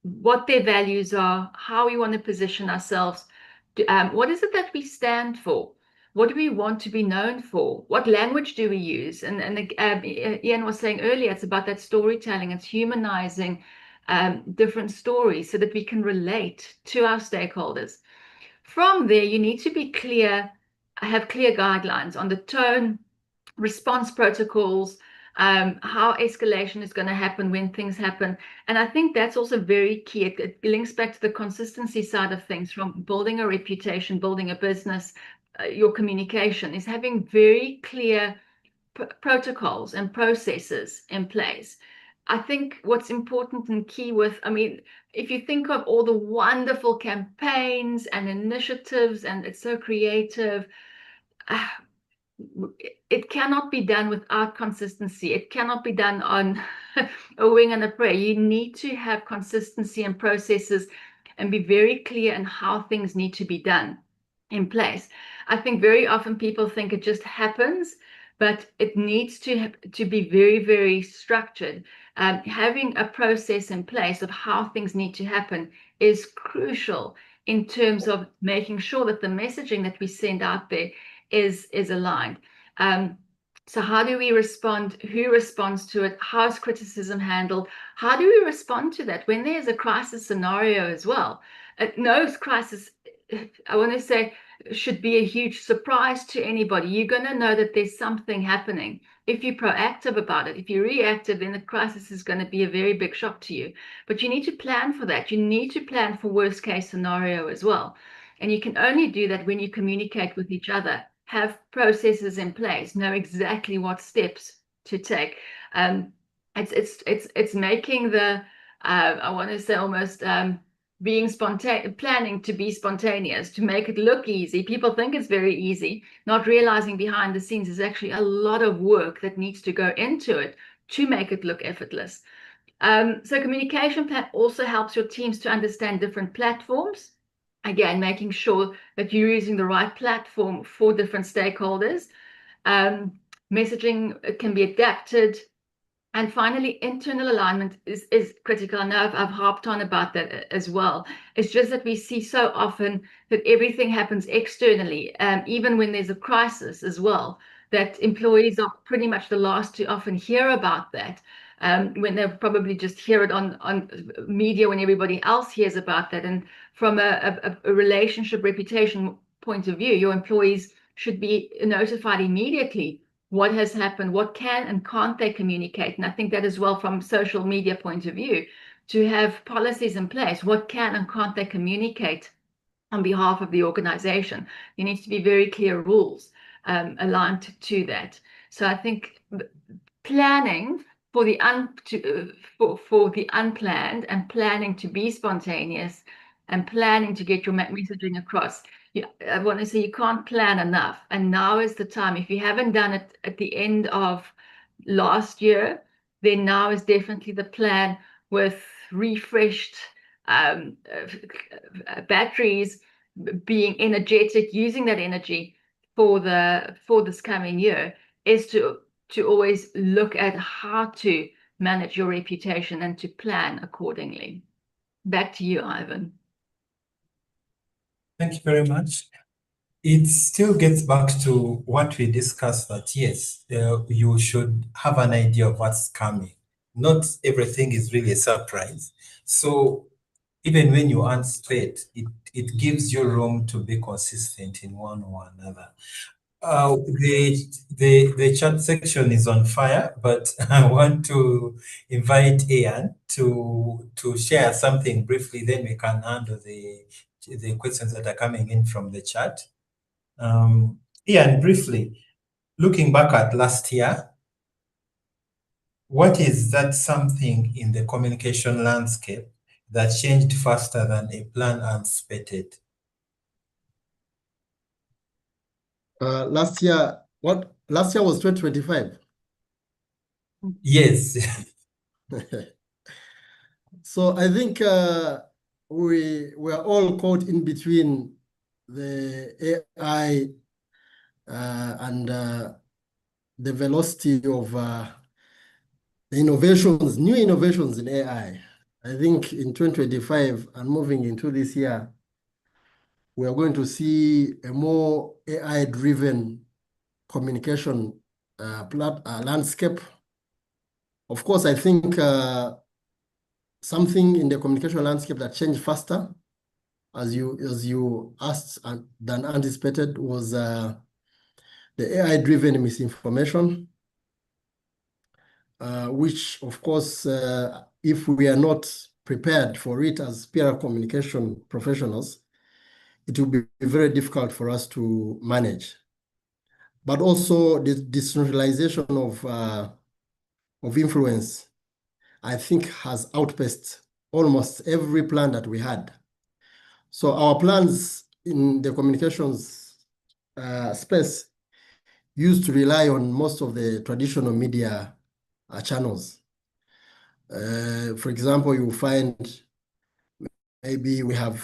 what their values are, how we want to position ourselves. What is it that we stand for? What do we want to be known for? What language do we use? And Ian was saying earlier, it's about that storytelling. It's humanizing different stories so that we can relate to our stakeholders. From there, you need to be clear, have clear guidelines on the tone, response protocols, how escalation is going to happen when things happen. And I think that's also very key. It links back to the consistency side of things, from building a reputation, building a business. Your communication is having very clear protocols and processes in place. I think what's important and key with, I mean, if you think of all the wonderful campaigns and initiatives, and it's so creative, it cannot be done without consistency. It cannot be done on a wing and a prayer. You need to have consistency and processes and be very clear in how things need to be done in place. I think very often people think it just happens, but it needs to be very, very structured. Having a process in place of how things need to happen is crucial in terms of making sure that the messaging that we send out there is aligned. So how do we respond? Who responds to it? How is criticism handled? How do we respond to that when there's a crisis scenario as well? No crisis, I want to say, should be a huge surprise to anybody. You're going to know that there's something happening. If you're proactive about it, if you're reactive, then the crisis is going to be a very big shock to you. But you need to plan for that. You need to plan for worst case scenario as well. And you can only do that when you communicate with each other, have processes in place, know exactly what steps to take. It's making the I want to say almost being spontaneous, planning to be spontaneous, to make it look easy. People think it's very easy, not realizing behind the scenes is actually a lot of work that needs to go into it to make it look effortless. So communication plan also helps your teams to understand different platforms. Again, making sure that you're using the right platform for different stakeholders. Messaging can be adapted. And finally, internal alignment is critical. I know I've harped on about that as well. It's just that we see so often that everything happens externally, even when there's a crisis as well, that employees are pretty much the last to often hear about that, when they probably just hear it on media when everybody else hears about that. And from a relationship reputation point of view, your employees should be notified immediately what has happened, what can and can't they communicate. And I think that as well from social media point of view, to have policies in place, what can and can't they communicate on behalf of the organization. There needs to be very clear rules aligned to that. So I think planning for the for the unplanned and planning to be spontaneous and planning to get your messaging across. I want to say you can't plan enough, and now is the time. If you haven't done it at the end of last year, then now is definitely the plan with refreshed batteries, being energetic, using that energy for this coming year, is to always look at how to manage your reputation and to plan accordingly. Back to you, Ivan. Thank you very much. It still gets back to what we discussed, that yes, you should have an idea of what's coming. Not everything is really a surprise. So even when you anticipate, it gives you room to be consistent in one or another. The chat section is on fire, but I want to invite Ian to share something briefly, then we can handle the questions that are coming in from the chat. Ian, briefly, looking back at last year, what is that something in the communication landscape that changed faster than a plan anticipated? Last year was 2025. Yes. So I think we are all caught in between the AI and the velocity of the innovations, new innovations in AI. I think in 2025 and moving into this year, we are going to see a more AI-driven communication landscape. Of course, I think something in the communication landscape that changed faster, as you asked than anticipated, was the AI-driven misinformation, which, of course, if we are not prepared for it as PR communication professionals, it will be very difficult for us to manage. But also the decentralization of influence, I think, has outpaced almost every plan that we had. So our plans in the communications space used to rely on most of the traditional media channels. For example, you find maybe we have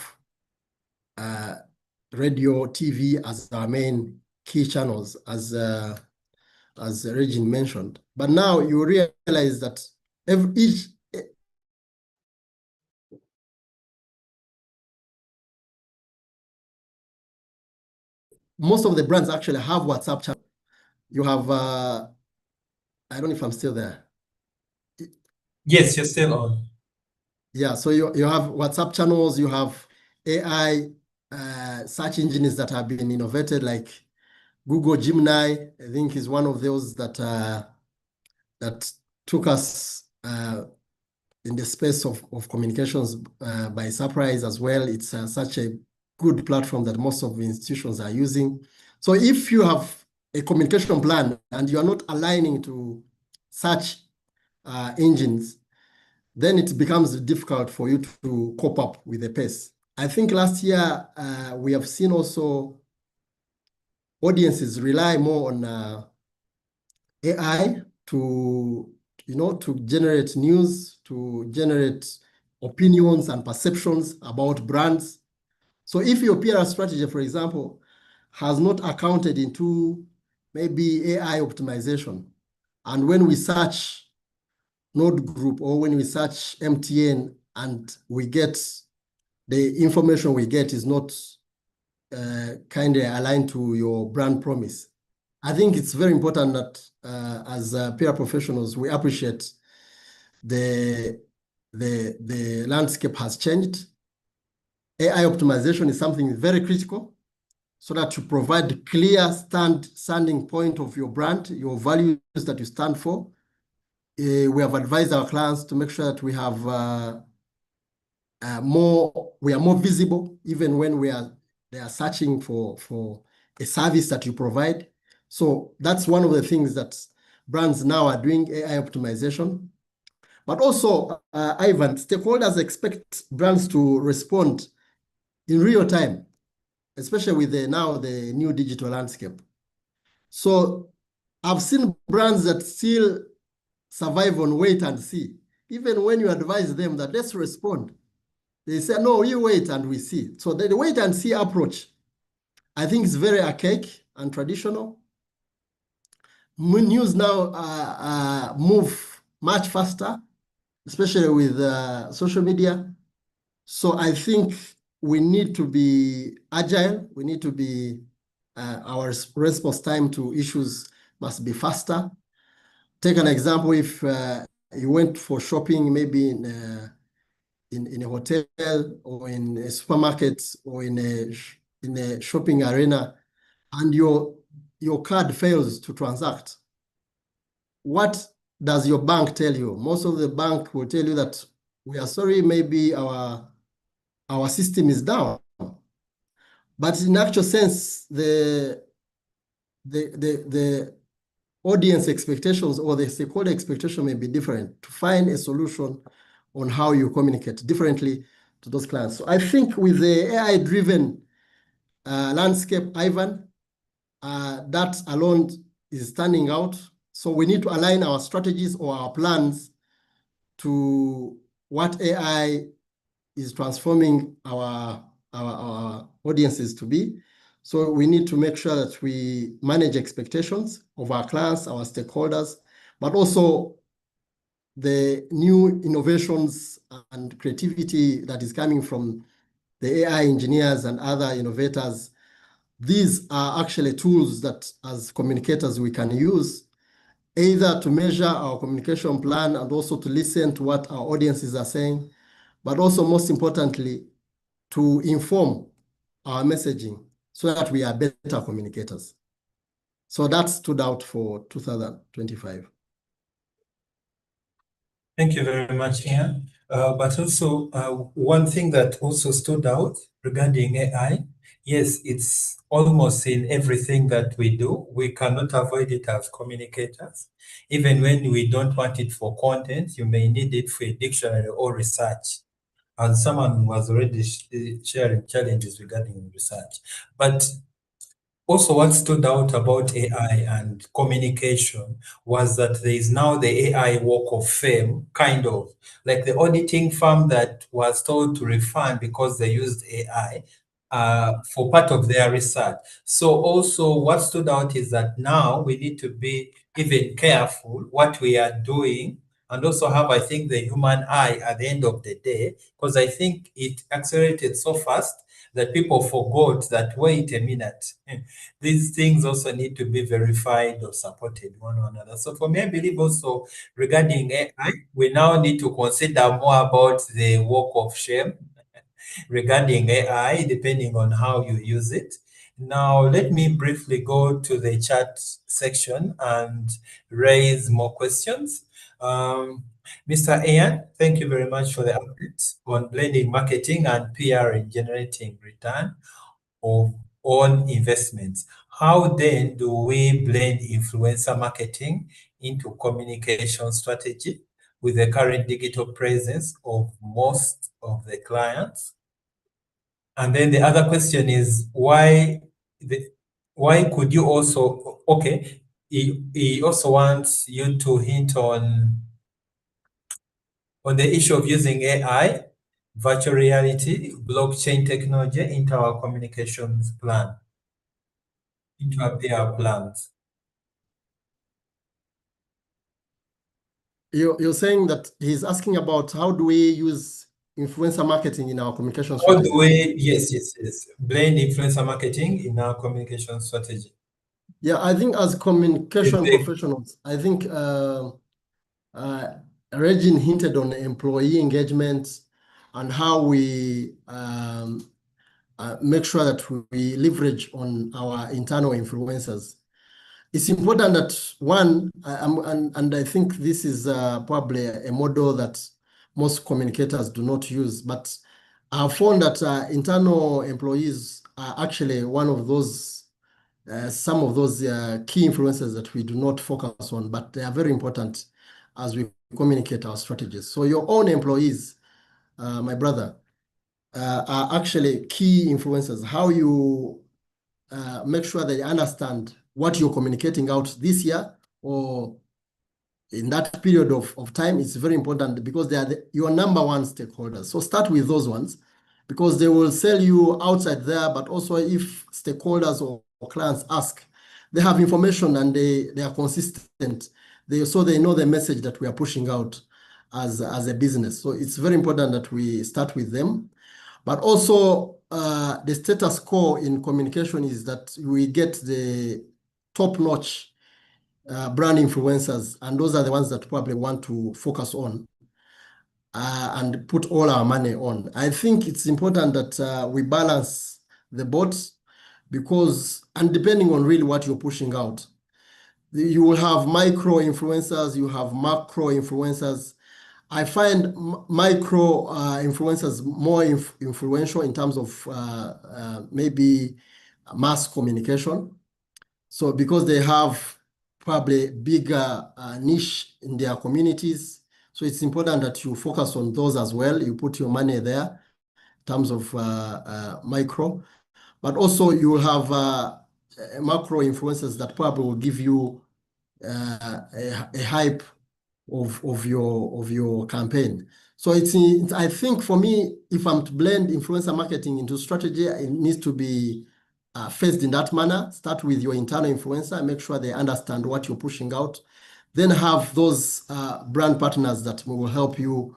radio, TV as our main key channels, as Regine mentioned. But now you realize that most of the brands actually have WhatsApp channel. You have, I don't know if I'm still there. Yes, you're still on. Yeah, so you have WhatsApp channels, you have AI search engines that have been innovated, like Google Gemini, I think, is one of those that that took us in the space of communications by surprise as well. It's such a good platform that most of the institutions are using. So if you have a communication plan and you are not aligning to such engines, then it becomes difficult for you to cope up with the pace. I think last year we have seen also audiences rely more on AI to generate news, to generate opinions and perceptions about brands. So if your PR strategy, for example, has not accounted into maybe AI optimization, and when we search Node Group or when we search MTN and we get the information we get is not kind of aligned to your brand promise, I think it's very important that as PR professionals, we appreciate the landscape has changed. AI optimization is something very critical. so that you provide clear standing point of your brand, your values that you stand for. We have advised our clients to make sure that we have we are more visible even when they are searching for a service that you provide. So that's one of the things that brands now are doing, AI optimization. But also, Ivan, stakeholders expect brands to respond in real time, especially with now the new digital landscape. So I've seen brands that still survive on wait and see. Even when you advise them that let's respond, they say, no, you wait and we see. So the wait and see approach, I think, is very archaic and traditional. News now move much faster, especially with social media. So I think we need to be agile. We need to be, our response time to issues must be faster. Take an example, if you went for shopping, maybe in a hotel or in a supermarket or in a shopping arena, and your card fails to transact, what does your bank tell you? Most of the bank will tell you that we are sorry, maybe our system is down. But in actual sense, the audience expectations or the stakeholder expectation may be different, to find a solution on how you communicate differently to those clients. So I think with the AI-driven landscape, Ivan, that alone is standing out. So we need to align our strategies or our plans to what AI is transforming our audiences to be. So we need to make sure that we manage expectations of our clients, our stakeholders, but also the new innovations and creativity that is coming from the AI engineers and other innovators. These are actually tools that as communicators we can use either to measure our communication plan and also to listen to what our audiences are saying, but also most importantly, to inform our messaging so that we are better communicators. So that stood out for 2025. Thank you very much, Ian. But also, one thing that also stood out regarding AI, yes, it's almost in everything that we do. We cannot avoid it as communicators. Even when we don't want it for content, you may need it for a dictionary or research. And someone was already sharing challenges regarding research. But also, what stood out about AI and communication was that there is now the AI walk of fame, kind of like the auditing firm that was told to refund because they used AI for part of their research. So also what stood out is that now we need to be even careful what we are doing and also have, I think, the human eye at the end of the day, because I think it accelerated so fast that people forgot that, wait a minute, these things also need to be verified or supported one or another. So for me, I believe also regarding AI, we now need to consider more about the walk of shame regarding AI, depending on how you use it. Now, let me briefly go to the chat section and raise more questions. Mr. Ian, thank you very much for the updates on blending marketing and PR in generating return of on investments. How then do we blend influencer marketing into communication strategy with the current digital presence of most of the clients? And then the other question is why could you also, okay, he also wants you to hint on the issue of using AI, virtual reality, blockchain technology into our communications plan, into our PR plans. You're saying that he's asking about how do we use influencer marketing in our communication How strategy? do we, yes, blend influencer marketing in our communication strategy? Yeah, I think as communication professionals, I think Regine hinted on employee engagement and how we make sure that we leverage on our internal influencers. It's important that one, and I think this is probably a model that most communicators do not use, but I've found that internal employees are actually one of those, some of those key influencers that we do not focus on, but they are very important as we communicate our strategies. So your own employees, my brother, are actually key influencers. How you make sure they understand what you're communicating out this year or in that period of time. It's very important because they are your number one stakeholders. So start with those ones because they will sell you outside there, but also if stakeholders or clients ask, they have information and they are consistent. So they know the message that we are pushing out as a business. So it's very important that we start with them. But also the status quo in communication is that we get the top-notch brand influencers, and those are the ones that probably want to focus on and put all our money on. I think it's important that we balance the both because, and depending on really what you're pushing out, you will have micro influencers, you have macro influencers. I find micro influencers more influential in terms of maybe mass communication. So because they have probably bigger niche in their communities, so it's important that you focus on those as well. You put your money there in terms of micro, but also you will have macro influencers that probably will give you a hype of your campaign. So I think for me, if I'm to blend influencer marketing into strategy, it needs to be faced in that manner. Start with your internal influencer, make sure they understand what you're pushing out. Then have those brand partners that will help you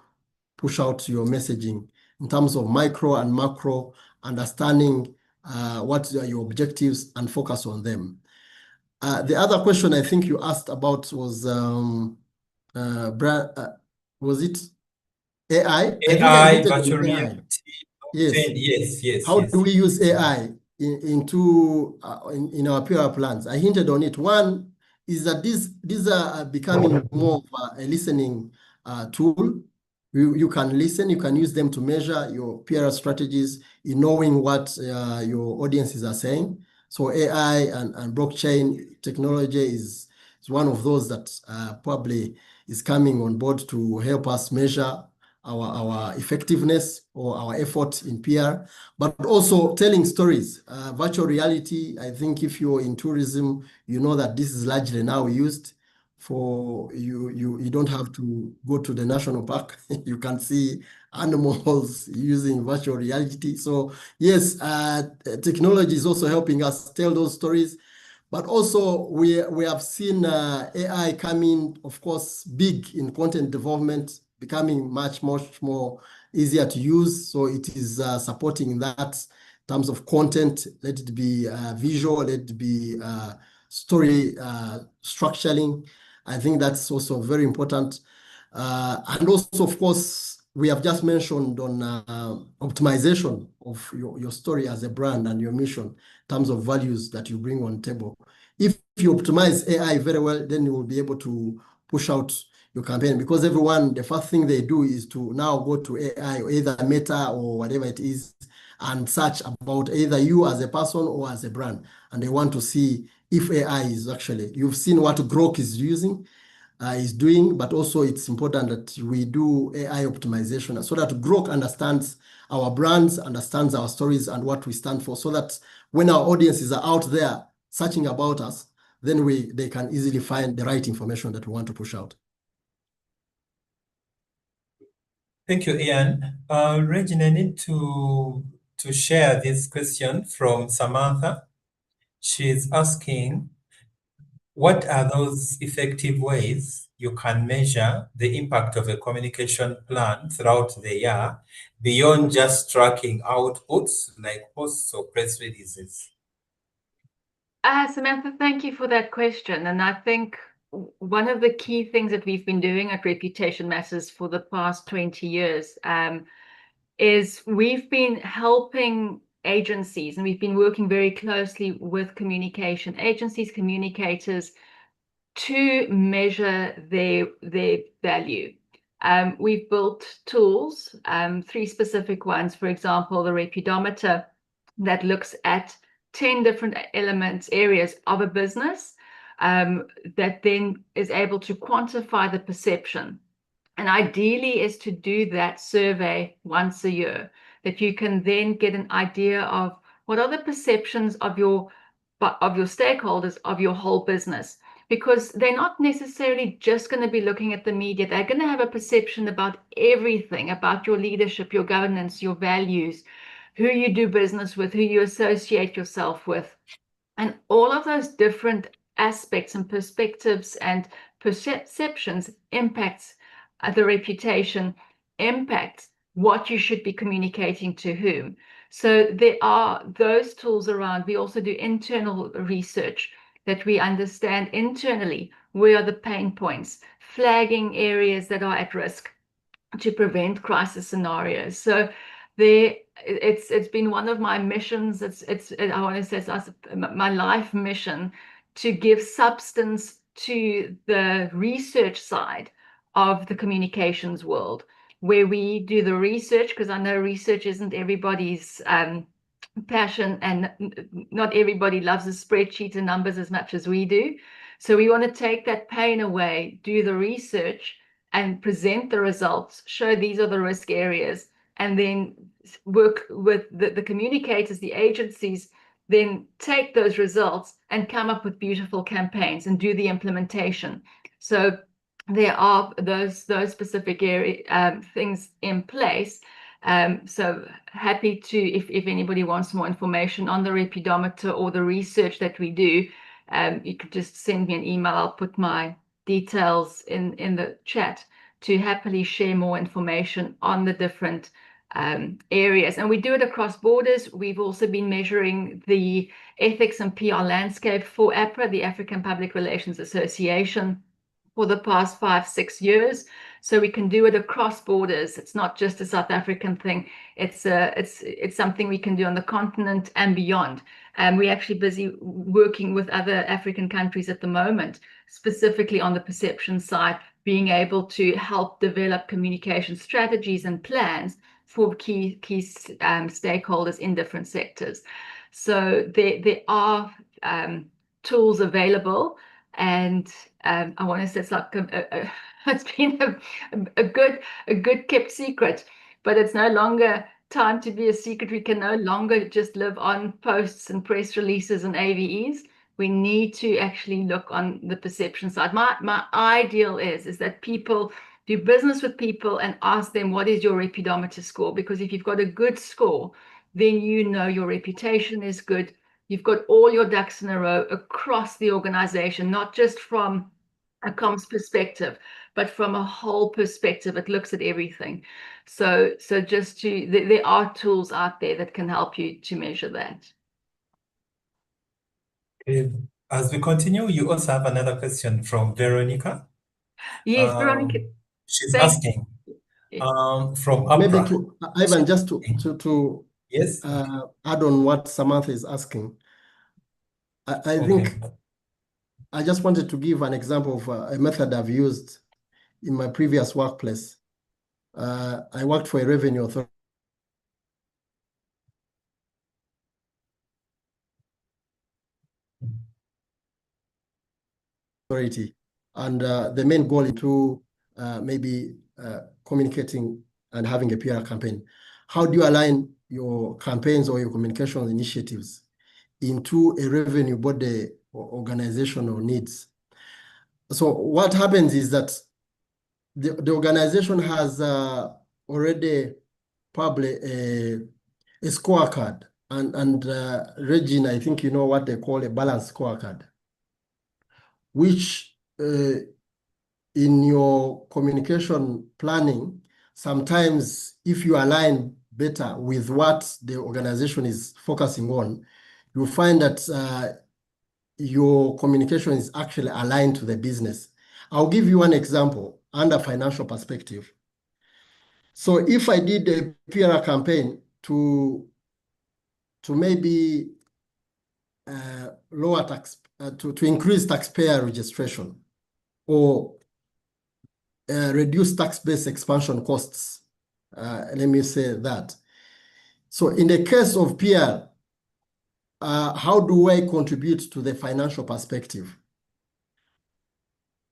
push out your messaging in terms of micro and macro, understanding what are your objectives and focus on them. The other question I think you asked about was was it AI? I think I AI, hinted virtual on AI. reality, Yes. blockchain. Yes. How do we use AI in our PR plans? I hinted on it. One is that these are becoming more of a listening tool. You can listen, you can use them to measure your PR strategies in knowing what your audiences are saying. So AI and blockchain technology is one of those that probably is coming on board to help us measure our effectiveness or our effort in PR, but also telling stories. Virtual reality, I think if you're in tourism, you know that this is largely now used for you don't have to go to the national park. You can see animals using virtual reality. So yes, technology is also helping us tell those stories. But also we have seen AI coming, of course, big in content development, becoming much more easier to use. So it is supporting that in terms of content, let it be visual, let it be story structuring. I think that's also very important. And also, of course, we have just mentioned on optimization of your story as a brand and your mission in terms of values that you bring on table. If you optimize AI very well, then you will be able to push out your campaign because everyone, the first thing they do is to now go to AI, or either Meta or whatever it is, and search about either you as a person or as a brand. And they want to see if AI is actually, you've seen what Grok is using, is doing, but also it's important that we do AI optimization so that Grok understands our brands, understands our stories and what we stand for, so that when our audiences are out there searching about us, then they can easily find the right information that we want to push out. Thank you, Ian. Regina, I need to share this question from Samantha. She's asking, what are those effective ways you can measure the impact of a communication plan throughout the year beyond just tracking outputs like posts or press releases? Samantha, thank you for that question. And I think one of the key things that we've been doing at Reputation Matters for the past 20 years is we've been helping agencies, and we've been working very closely with communication agencies, communicators, to measure their value. We've built tools, 3 specific ones, for example, the Repudometer, that looks at 10 different areas of a business, that then is able to quantify the perception. And ideally is to do that survey once a year, that you can then get an idea of what are the perceptions of your stakeholders of your whole business, because they're not necessarily just going to be looking at the media. They're going to have a perception about everything, about your leadership, your governance, your values, who you do business with, who you associate yourself with. And all of those different aspects and perspectives and perceptions impacts the reputation, impacts what you should be communicating to whom. So there are those tools around. We also do internal research, that we understand internally where are the pain points, flagging areas that are at risk to prevent crisis scenarios. So it's been one of my missions. I want to say it's my life mission, to give substance to the research side of the communications world, where we do the research, because I know research isn't everybody's passion, and not everybody loves the spreadsheet and numbers as much as we do. So we want to take that pain away, do the research, and present the results, show these are the risk areas, and then work with the communicators, the agencies, then take those results and come up with beautiful campaigns and do the implementation. So there are those specific area things in place. So happy to, if anybody wants more information on the Repudometer or the research that we do, you could just send me an email. I'll put my details in the chat to happily share more information on the different areas. And we do it across borders. We've also been measuring the ethics and PR landscape for APRA, the African Public Relations Association, for the past 5-6 years. So we can do it across borders. It's not just a South African thing. It's something we can do on the continent and beyond. And we're actually busy working with other African countries at the moment, specifically on the perception side, being able to help develop communication strategies and plans for key stakeholders in different sectors. So there are tools available, and I want to say it's like it's been a good kept secret, but it's no longer time to be a secret. We can no longer just live on posts and press releases and AVEs. We need to actually look on the perception side. My ideal is that people do business with people and ask them, what is your Repudometer score? Because if you've got a good score, then you know your reputation is good. You've got all your ducks in a row across the organization, not just from a comms perspective, but from a whole perspective. It looks at everything. So just there are tools out there that can help you to measure that. As we continue, you also have another question from Veronica. Yes, Veronica. She's asking from Maybe APRA. to Ivan, just to Yes. add on what Samantha is asking. I think I just wanted to give an example of a method I've used in my previous workplace. I worked for a revenue authority, and the main goal is to maybe communicating and having a PR campaign. How do you align your campaigns or your communication initiatives into a revenue body or organizational needs? So what happens is that the organization has already probably a scorecard, and Regina, I think you know what they call a balanced scorecard, which in your communication planning, sometimes if you align better with what the organization is focusing on, you'll find that your communication is actually aligned to the business. I'll give you one example under financial perspective. So if I did a PR campaign to to maybe lower tax, to increase taxpayer registration or reduce tax-based expansion costs. Let me say that. So in the case of PR, how do I contribute to the financial perspective?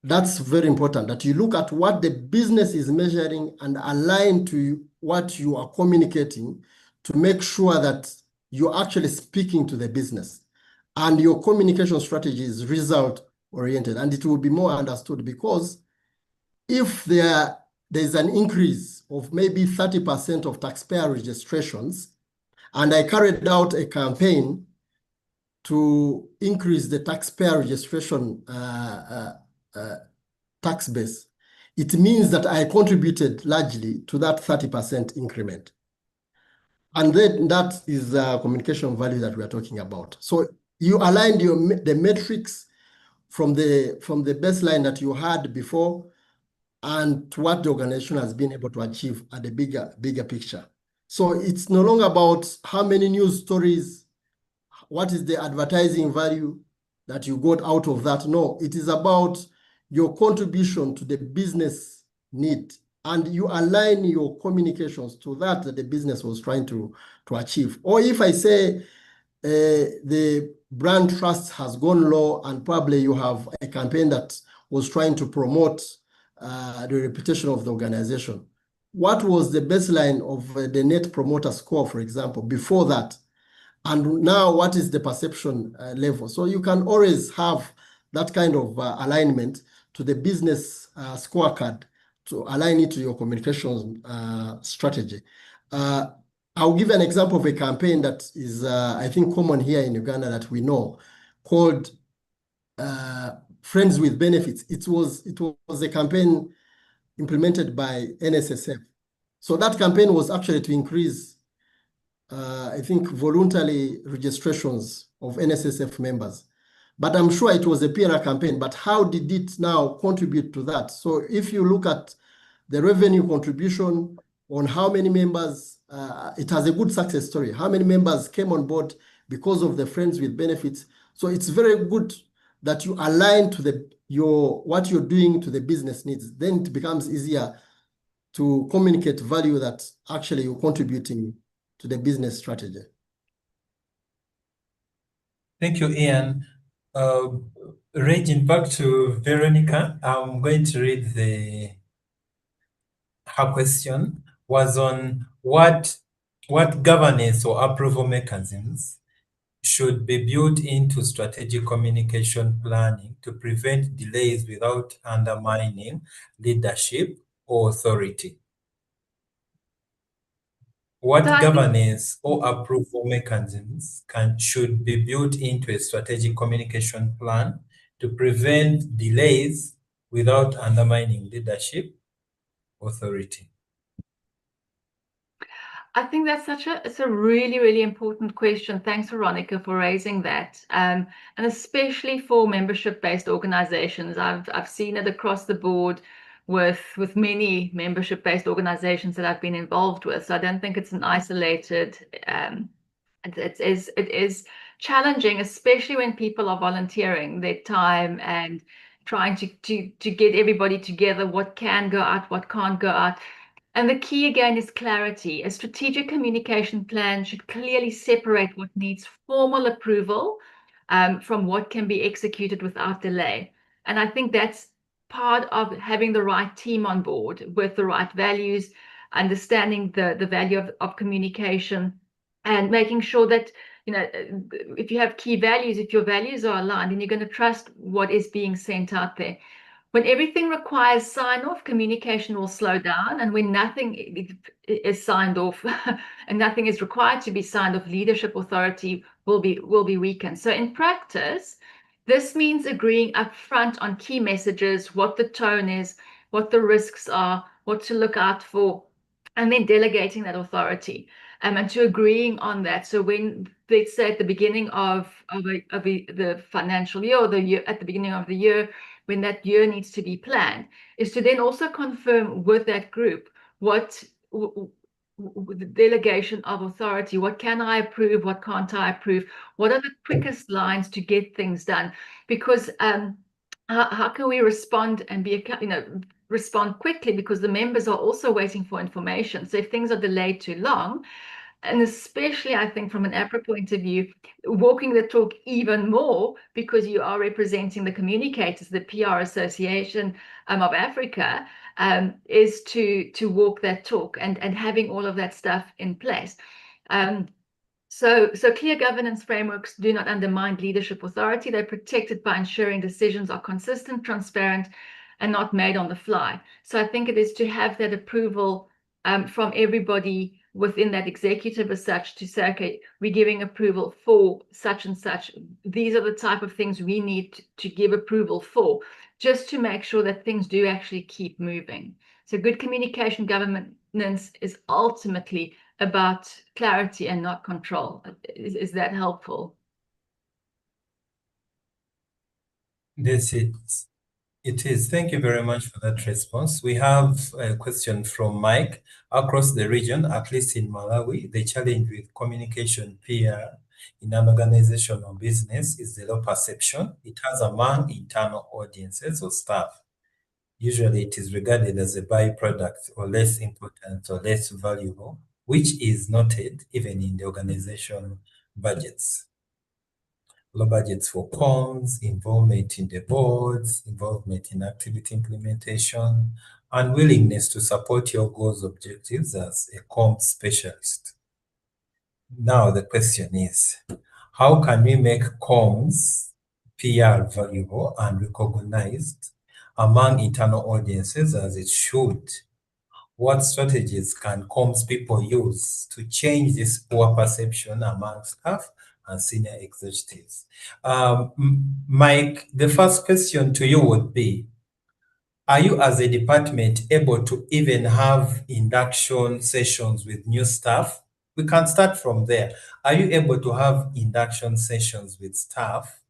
That's very important, that you look at what the business is measuring and align to what you are communicating to make sure that you're actually speaking to the business. And your communication strategy is result-oriented, and it will be more understood, because if there's an increase of maybe 30% of taxpayer registrations, and I carried out a campaign to increase the taxpayer registration tax base, it means that I contributed largely to that 30% increment. And then that is the communication value that we are talking about. So you aligned the metrics from the baseline that you had before and to what the organization has been able to achieve at the bigger picture. So it's no longer about how many news stories, what is the advertising value that you got out of that. No, it is about your contribution to the business need, and you align your communications to that the business was trying to achieve. Or if I say the brand trust has gone low, and probably you have a campaign that was trying to promote the reputation of the organization. What was the baseline of the net promoter score, for example, before that? And now what is the perception level? So you can always have that kind of alignment to the business scorecard to align it to your communications strategy. I'll give an example of a campaign that is, I think, common here in Uganda that we know, called Friends with Benefits. It was a campaign implemented by NSSF. So that campaign was actually to increase, I think, voluntary registrations of NSSF members. But I'm sure it was a PR campaign, but how did it now contribute to that? So if you look at the revenue contribution on how many members, it has a good success story. How many members came on board because of the Friends with Benefits? So it's very good that you align to what you're doing to the business needs. Then it becomes easier to communicate value that actually you're contributing to the business strategy. Thank you, Ian. Raging back to Veronica, I'm going to read her question was on what governance or approval mechanisms should be built into strategic communication planning to prevent delays without undermining leadership or authority. What governance or approval mechanisms should be built into a strategic communication plan to prevent delays without undermining leadership authority? I think that's it's a really, really important question. Thanks, Veronica, for raising that. And especially for membership-based organizations. I've seen it across the board with many membership-based organizations that I've been involved with. So I don't think it's an isolated, it is challenging, especially when people are volunteering their time and trying to get everybody together, what can go out, what can't go out. And the key again is clarity. A strategic communication plan should clearly separate what needs formal approval from what can be executed without delay. And I think that's part of having the right team on board with the right values, understanding the value of communication, and making sure that, you know, if you have key values, if your values are aligned, then you're going to trust what is being sent out there. When everything requires sign-off, communication will slow down, and when nothing is signed off and nothing is required to be signed off, leadership authority will be weakened. So in practice, this means agreeing upfront on key messages, what the tone is, what the risks are, what to look out for, and then delegating that authority and to agreeing on that. So when, let's say, at the beginning of the financial year, or the year at the beginning of the year, when that year needs to be planned, is to then also confirm with that group what the delegation of authority. What can I approve? What can't I approve? What are the quickest lines to get things done? Because how can we respond and respond quickly, because the members are also waiting for information. So if things are delayed too long, and especially I think from an APRA point of view, walking the talk even more, because you are representing the communicators, the PR Association of Africa, is to walk that talk and having all of that stuff in place. So clear governance frameworks do not undermine leadership authority. They're protected by ensuring decisions are consistent, transparent, and not made on the fly. So I think it is to have that approval from everybody within that executive as such, to say, okay, we're giving approval for such and such. These are the type of things we need to give approval for, just to make sure that things do actually keep moving. So good communication governance is ultimately about clarity and not control. Is that helpful? That's it. It is. Thank you very much for that response. We have a question from Mike. Across the region, at least in Malawi, the challenge with communication PR in an organization or business is the low perception it has among internal audiences or staff. Usually it is regarded as a byproduct or less important or less valuable, which is noted even in the organization budgets. Low budgets for comms, involvement in the boards, involvement in activity implementation, and willingness to support your goals objectives as a comms specialist. Now the question is, how can we make comms PR valuable and recognized among internal audiences as it should? What strategies can comms people use to change this poor perception among staff and senior executives? Mike, the first question to you would be, are you as a department able to even have induction sessions with new staff? We can start from there. Are you able to have induction sessions with staff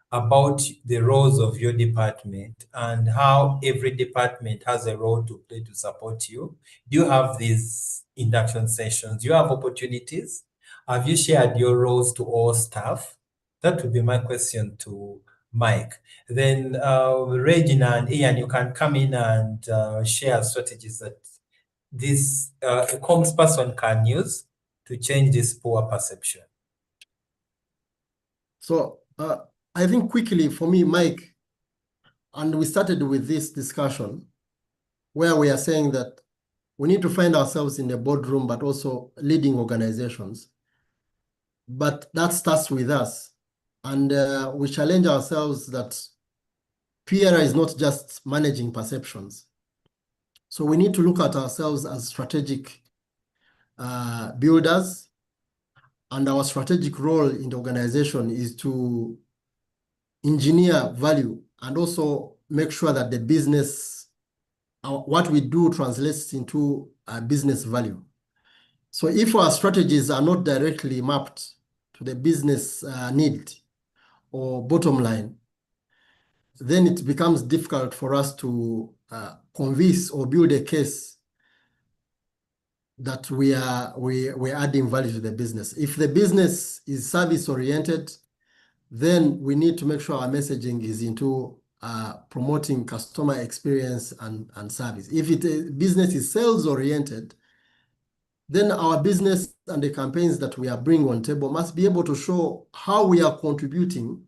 about the roles of your department and how every department has a role to play to support you? Do you have these induction sessions? Do you have opportunities? Have you shared your roles to all staff? That would be my question to Mike. Then Regina and Ian, you can come in and share strategies that this a comms person can use to change this poor perception. So I think quickly for me, Mike, and we started with this discussion where we are saying that we need to find ourselves in the boardroom, but also leading organizations. But that starts with us. And we challenge ourselves that PR is not just managing perceptions. So we need to look at ourselves as strategic builders. And our strategic role in the organization is to engineer value and also make sure that the business, what we do translates into business value. So if our strategies are not directly mapped to the business need or bottom line, then it becomes difficult for us to convince or build a case that we're adding value to the business. If the business is service oriented, then we need to make sure our messaging is into promoting customer experience and service. If business is sales oriented, then our business and the campaigns that we are bringing on table must be able to show how we are contributing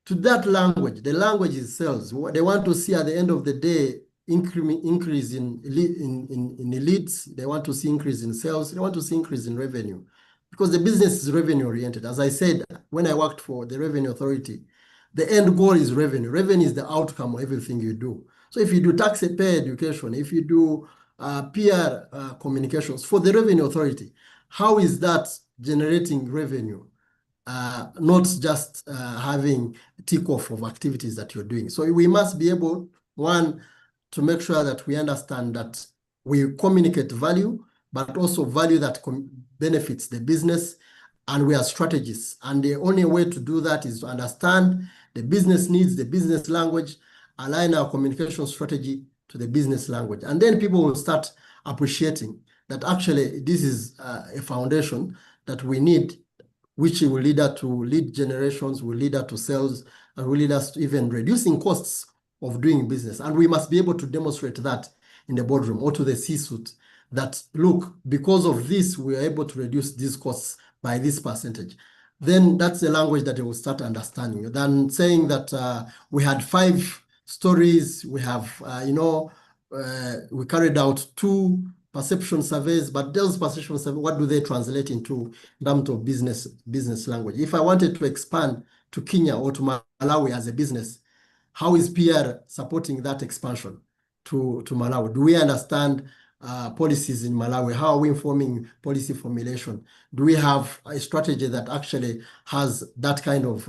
to that language. The language is sales. They want to see at the end of the day increase in the leads. They want to see increase in sales. They want to see increase in revenue, because the business is revenue oriented. As I said, when I worked for the Revenue Authority, the end goal is revenue. Revenue is the outcome of everything you do. So if you do taxpayer education, if you do PR communications for the Revenue Authority, how is that generating revenue? Not just having tick off of activities that you're doing. So we must be able, one, to make sure that we understand that we communicate value, but also value that benefits the business, and we are strategists. And the only way to do that is to understand the business needs, the business language, align our communication strategy to the business language. And then people will start appreciating that actually this is a foundation that we need, which will lead us to lead generations, will lead us to sales, and will lead us to even reducing costs of doing business. And we must be able to demonstrate that in the boardroom or to the C-suite that, look, because of this, we are able to reduce these costs by this percentage. Then that's the language that they will start understanding. Than saying that we had 5 stories, we have, we carried out 2 perception surveys, but those perception surveys, what do they translate into in terms of business language? If I wanted to expand to Kenya or to Malawi as a business, how is PR supporting that expansion to Malawi? Do we understand policies in Malawi? How are we informing policy formulation? Do we have a strategy that actually has that kind of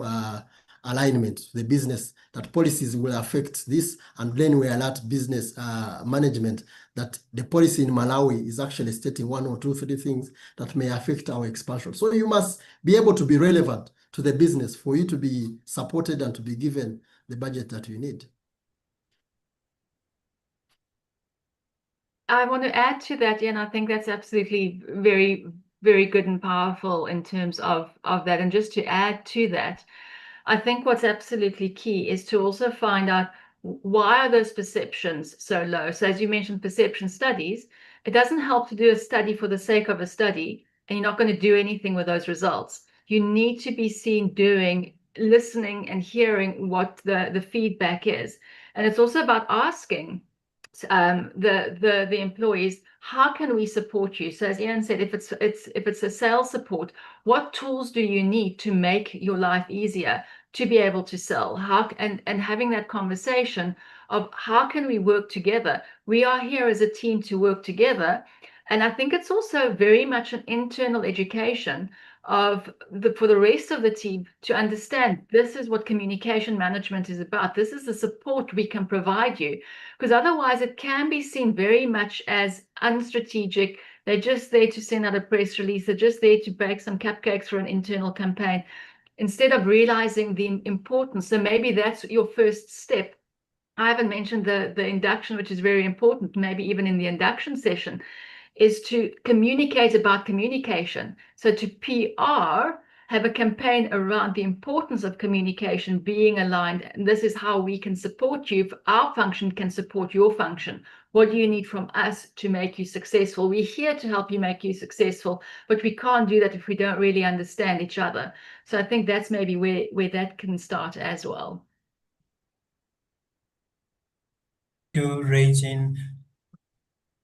alignment to the business, that policies will affect this, and then we alert business management that the policy in Malawi is actually stating 1 or 2, 3 things that may affect our expansion. So you must be able to be relevant to the business for you to be supported and to be given the budget that you need. I want to add to that, and I think that's absolutely very, very good and powerful in terms of that. And just to add to that, I think what's absolutely key is to also find out why are those perceptions so low. So as you mentioned, perception studies, it doesn't help to do a study for the sake of a study, and you're not going to do anything with those results. You need to be seen doing, listening and hearing what the feedback is. And it's also about asking the employees, how can we support you? So as Ian said, if it's a sales support, what tools do you need to make your life easier to be able to sell? And having that conversation of how can we work together? We are here as a team to work together. And I think it's also very much an internal education for the rest of the team to understand this is what communication management is about. This is the support we can provide you, because otherwise it can be seen very much as unstrategic. They're just there to send out a press release. They're just there to bake some cupcakes for an internal campaign, instead of realizing the importance. So maybe that's your first step. I haven't mentioned the induction, which is very important, maybe even in the induction session, is to communicate about communication. So to PR, have a campaign around the importance of communication being aligned. And this is how we can support you. Our function can support your function. What do you need from us to make you successful? We're here to help you make you successful, but we can't do that if we don't really understand each other. So I think that's maybe where that can start as well. Thank you, Regine.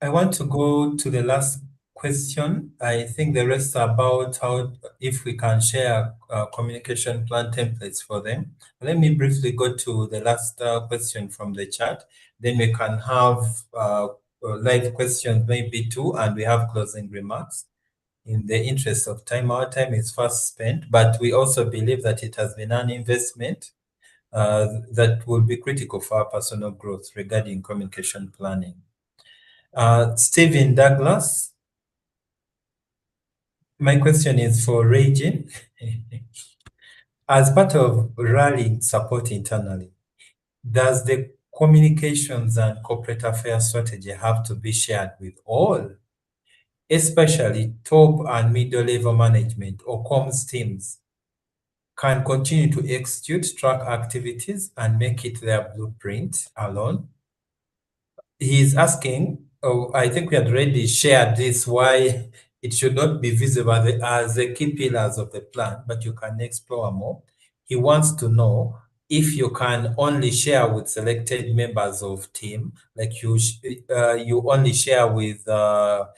I want to go to the last question. I think the rest are about if we can share communication plan templates for them. Let me briefly go to the last question from the chat. Then we can have live questions, maybe 2, and we have closing remarks. In the interest of time, our time is fast spent, but we also believe that it has been an investment that will be critical for our personal growth regarding communication planning. Stephen Douglas, my question is for Regine. As part of rallying support internally, does the communications and corporate affairs strategy have to be shared with all, especially top and middle level management or comms teams can continue to execute, track activities, and make it their blueprint alone? He's asking, I think we had already shared this, why it should not be visible as the key pillars of the plan, but you can explore more. He wants to know if you can only share with selected members of team, like you only share with the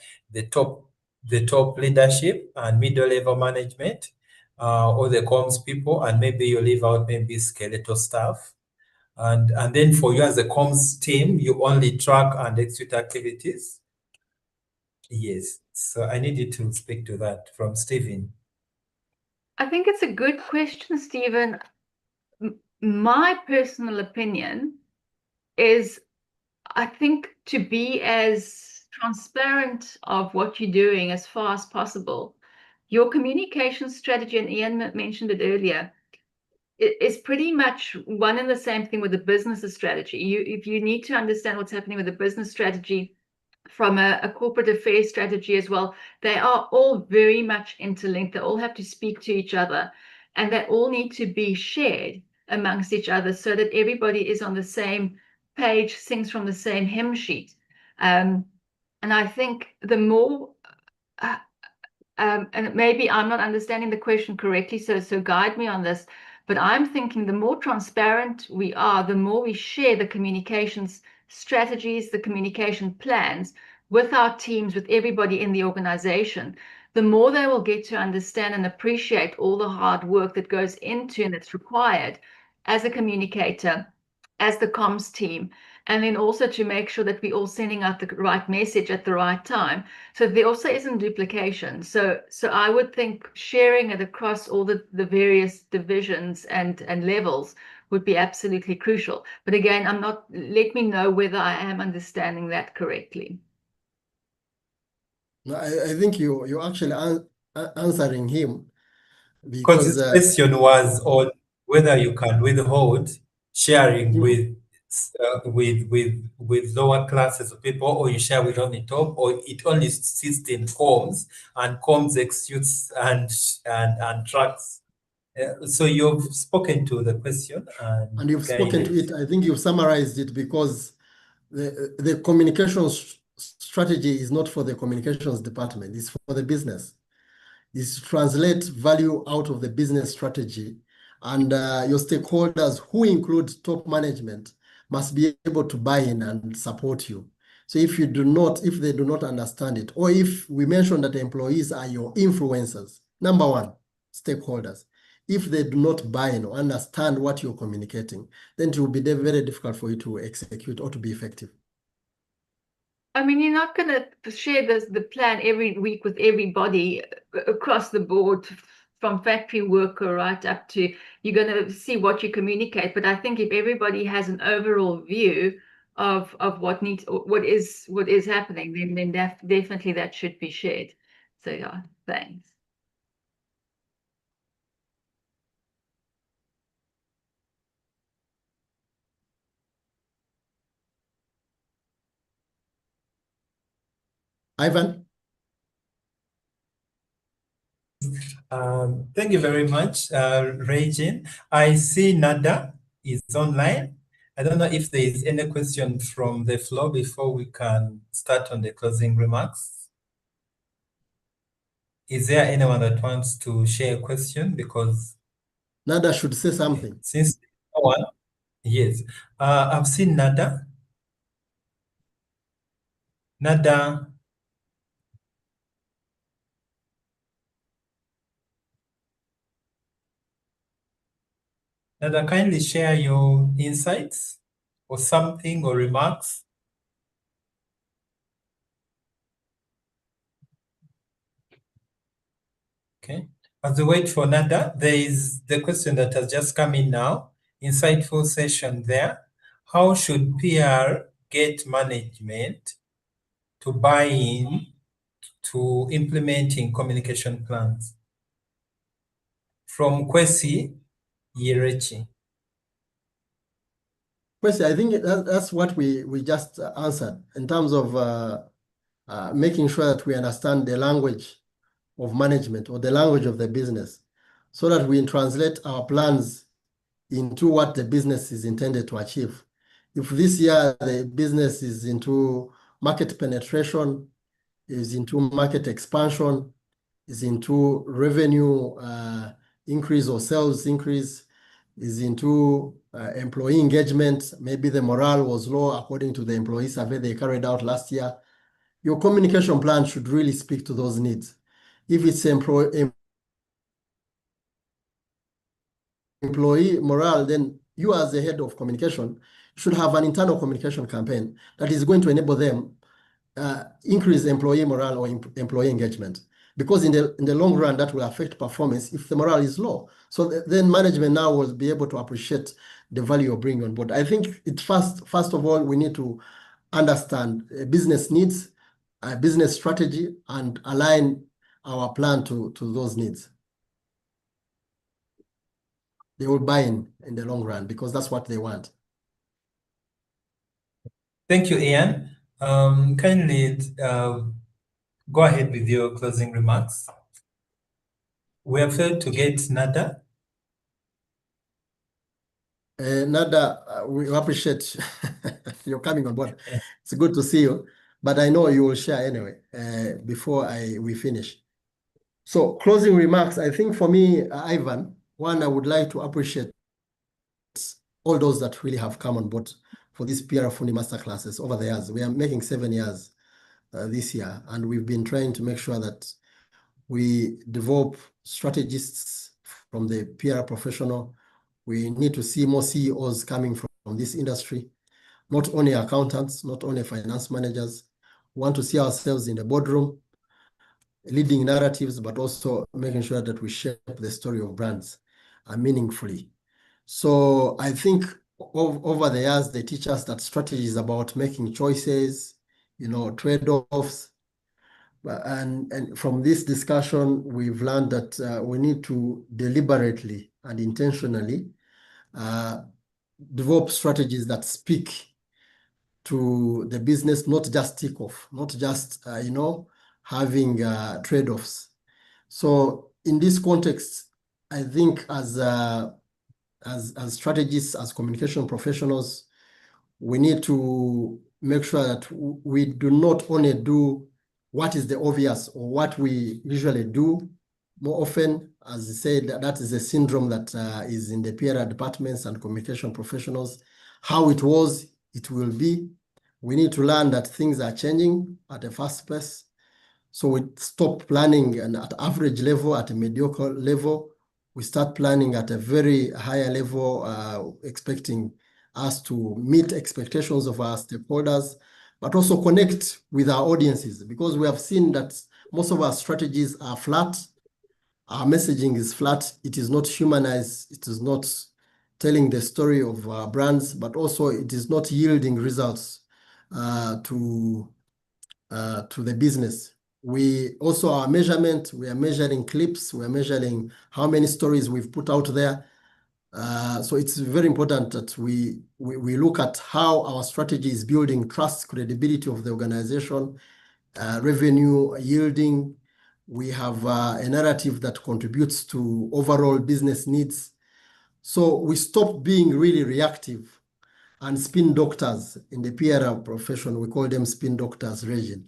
top leadership and middle level management, or the comms people, and maybe you leave out maybe skeletal staff. And then for you as a comms team, you only track and execute activities? Yes. So I need you to speak to that from Stephen. I think it's a good question, Stephen. My personal opinion is, I think, to be as transparent of what you're doing as far as possible. Your communication strategy, and Ian mentioned it earlier, is pretty much one and the same thing with the business strategy. If you need to understand what's happening with the business strategy, from a corporate affairs strategy as well, they are all very much interlinked. They all have to speak to each other, and they all need to be shared amongst each other so that everybody is on the same page, sings from the same hymn sheet. And I think the more, and maybe I'm not understanding the question correctly, so guide me on this, but I'm thinking the more transparent we are, the more we share the communications strategies, the communication plans with our teams, with everybody in the organization, the more they will get to understand and appreciate all the hard work that goes into and that's required as a communicator, as the comms team, and then also to make sure that we're all sending out the right message at the right time. So there also isn't duplication. So I would think sharing it across all the various divisions and levels would be absolutely crucial. But again, let me know whether I am understanding that correctly. No, I think you're actually answering him Because because his question was on whether you can withhold sharing with lower classes of people, or you share with only top, or it only sits in comms, and comms executes and tracks. So you've spoken to the question and you've spoken to guided. it. I think you've summarized it because the communications strategy is not for the communications department, it's for the business. Is to translate value out of the business strategy, and your stakeholders, who include top management, must be able to buy in and support you. So if they do not understand it, or if we mention that the employees are your influencers, number one, stakeholders, if they do not buy in or understand what you're communicating, then it will be very difficult for you to execute or to be effective. I mean, you're not going to share the plan every week with everybody across the board, from factory worker right up to, you're going to see what you communicate. But I think if everybody has an overall view of what is happening, then definitely that should be shared. So yeah, thanks. Ivan? Thank you very much, Regine. I see Nada is online. I don't know if there is any question from the floor before we can start on the closing remarks. Is there anyone that wants to share a question? Because Nada should say something. since no one, yes, I've seen Nada. Nada. Nada, kindly share your insights or something or remarks. Okay. As we wait for Nada, there is the question that has just come in now. Insightful session there. How should PR get management to buy in to implementing communication plans? From Kwesi Yerechi. Kwesi, I think that's what we just answered in terms of making sure that we understand the language of management or the language of the business, so that we translate our plans into what the business is intended to achieve. If this year the business is into market penetration, is into market expansion, is into revenue increase or sales increase, is into employee engagement, maybe the morale was low according to the employee survey they carried out last year, your communication plan should really speak to those needs. If it's employee morale, then you as the head of communication should have an internal communication campaign that is going to enable them increase employee morale or employee engagement. Because in the long run, that will affect performance if the morale is low. So then management now will be able to appreciate the value of bringing on board. I think first of all, we need to understand business needs, business strategy, and align our plan to those needs. They will buy in the long run because that's what they want. Thank you, Ian. Kindly go ahead with your closing remarks. We have failed to get Nada. Nada, we appreciate your coming on board. It's good to see you, but I know you will share anyway before we finish. So closing remarks, I think for me, Ivan, one, I would like to appreciate all those that really have come on board for these PR Fundi masterclasses over the years. We are making 7 years this year, and we've been trying to make sure that we develop strategists from the PR professional. We need to see more CEOs coming from this industry, not only accountants, not only finance managers. We want to see ourselves in the boardroom, leading narratives, but also making sure that we shape the story of brands meaningfully. So I think over the years, they teach us that strategy is about making choices, trade-offs. And from this discussion, we've learned that we need to deliberately and intentionally develop strategies that speak to the business, not just tick off, not just, having trade-offs. So in this context, I think as strategists, as communication professionals, we need to make sure that we do not only do what is the obvious or what we usually do more often. As I said, that is a syndrome that is in the PR departments and communication professionals. How it was, it will be. We need to learn that things are changing at a fast pace. So we stop planning and at average level, at a mediocre level. We start planning at a very higher level, expecting us to meet expectations of our stakeholders, but also connect with our audiences, because we have seen that most of our strategies are flat. Our messaging is flat. It is not humanized. It is not telling the story of our brands, but also it is not yielding results to the business. We also, our measurement, we are measuring clips, we are measuring how many stories we've put out there. So it's very important that we look at how our strategy is building trust, credibility of the organization, revenue yielding. We have a narrative that contributes to overall business needs. So we stop being really reactive and spin doctors in the PR profession. We call them spin doctors, Regine.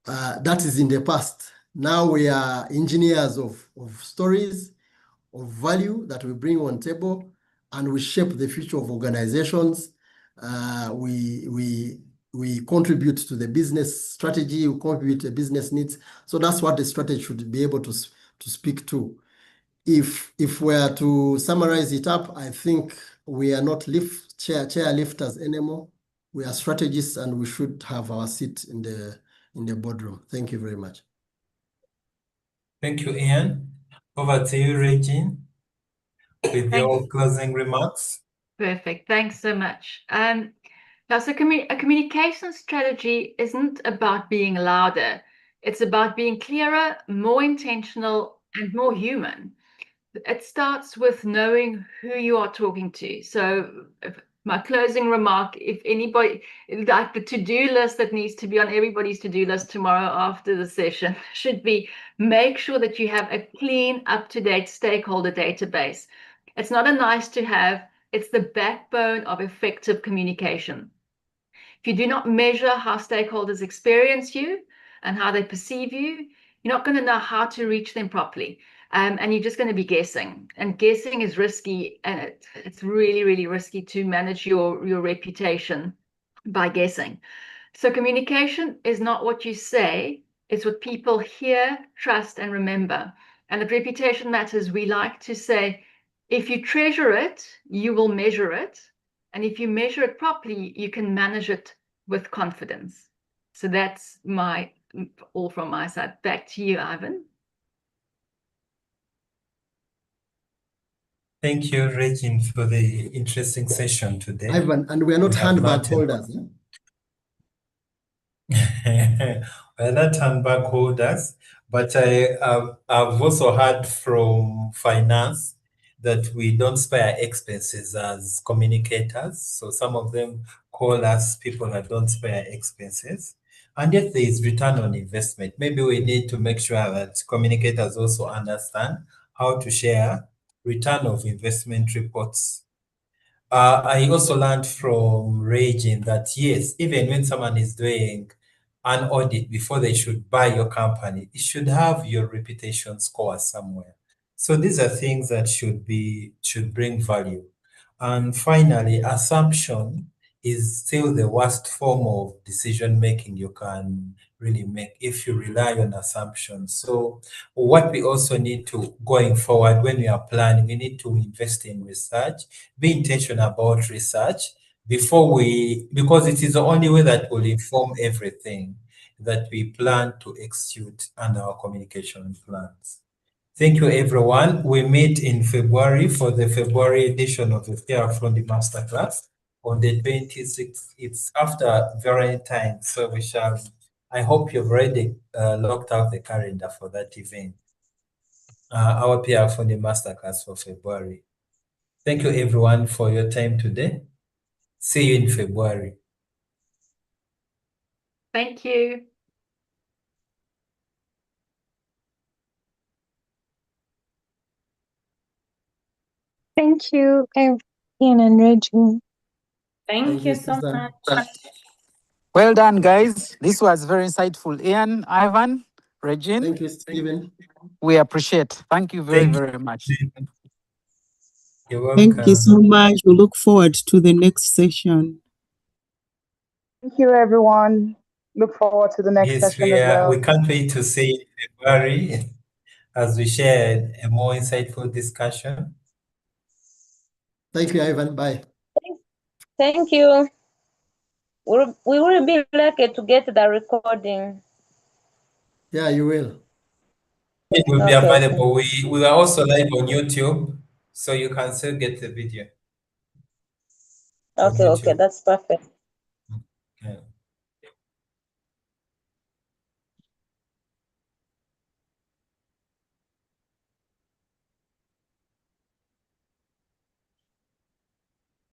That is in the past. Now we are engineers of stories, of value that we bring on table, and we shape the future of organizations. We contribute to the business strategy, we contribute to business needs. So that's what the strategy should be able to speak to. If we are to summarize it up, I think we are not chair lifters anymore. We are strategists, and we should have our seat in the boardroom. Thank you very much. Thank you, Ian. Over to you, Regine, with your closing remarks. Perfect. Thanks so much. Now, so a communication strategy isn't about being louder. It's about being clearer, more intentional, and more human. It starts with knowing who you are talking to. So my closing remark, if anybody, like the to-do list that needs to be on everybody's to-do list tomorrow after the session should be, make sure that you have a clean, up-to-date stakeholder database. It's not a nice to have, it's the backbone of effective communication. If you do not measure how stakeholders experience you and how they perceive you, you're not going to know how to reach them properly. And you're just going to be guessing. And guessing is risky, and it's really, really risky to manage your reputation by guessing. So communication is not what you say, it's what people hear, trust, and remember. And if reputation matters, we like to say, if you treasure it, you will measure it. And if you measure it properly, you can manage it with confidence. So that's all from my side. Back to you, Ivan. Thank you, Regine, for the interesting session today. Ivan, and we are not handbag holders. We're not handbag holders, but I've also heard from finance that we don't spare expenses as communicators. So some of them call us people that don't spare expenses. And yet there is return on investment. Maybe we need to make sure that communicators also understand how to share return of investment reports. I also learned from Regin that yes, even when someone is doing an audit before they should buy your company, it should have your reputation score somewhere. So these are things that should bring value. And finally, assumption is still the worst form of decision making you can really make if you rely on assumptions. So what we also need to, going forward, when we are planning, we need to invest in research, be intentional about research because it is the only way that will inform everything that we plan to execute under our communication plans. Thank you, everyone. We meet in February for the February edition of the Fundi Masterclass on the 26th. It's after Valentine, so I hope you've already locked out the calendar for that event. Our Fundi Masterclass for February. Thank you, everyone, for your time today. See you in February. Thank you. Thank you, Ian and Reggie. Thank you so much. Well done, guys. This was very insightful. Ian, Ivan, Regine. Thank you, Stephen. We appreciate. Thank you very much. You're welcome. Thank you so much. We look forward to the next session. Thank you, everyone. Look forward to the next session as well. We can't wait to see you in February as we share a more insightful discussion. Thank you, Ivan. Bye. Thank you. We will be lucky to get the recording. Yeah, you will. It will be available. We are also live on YouTube, so you can still get the video. Okay, that's perfect.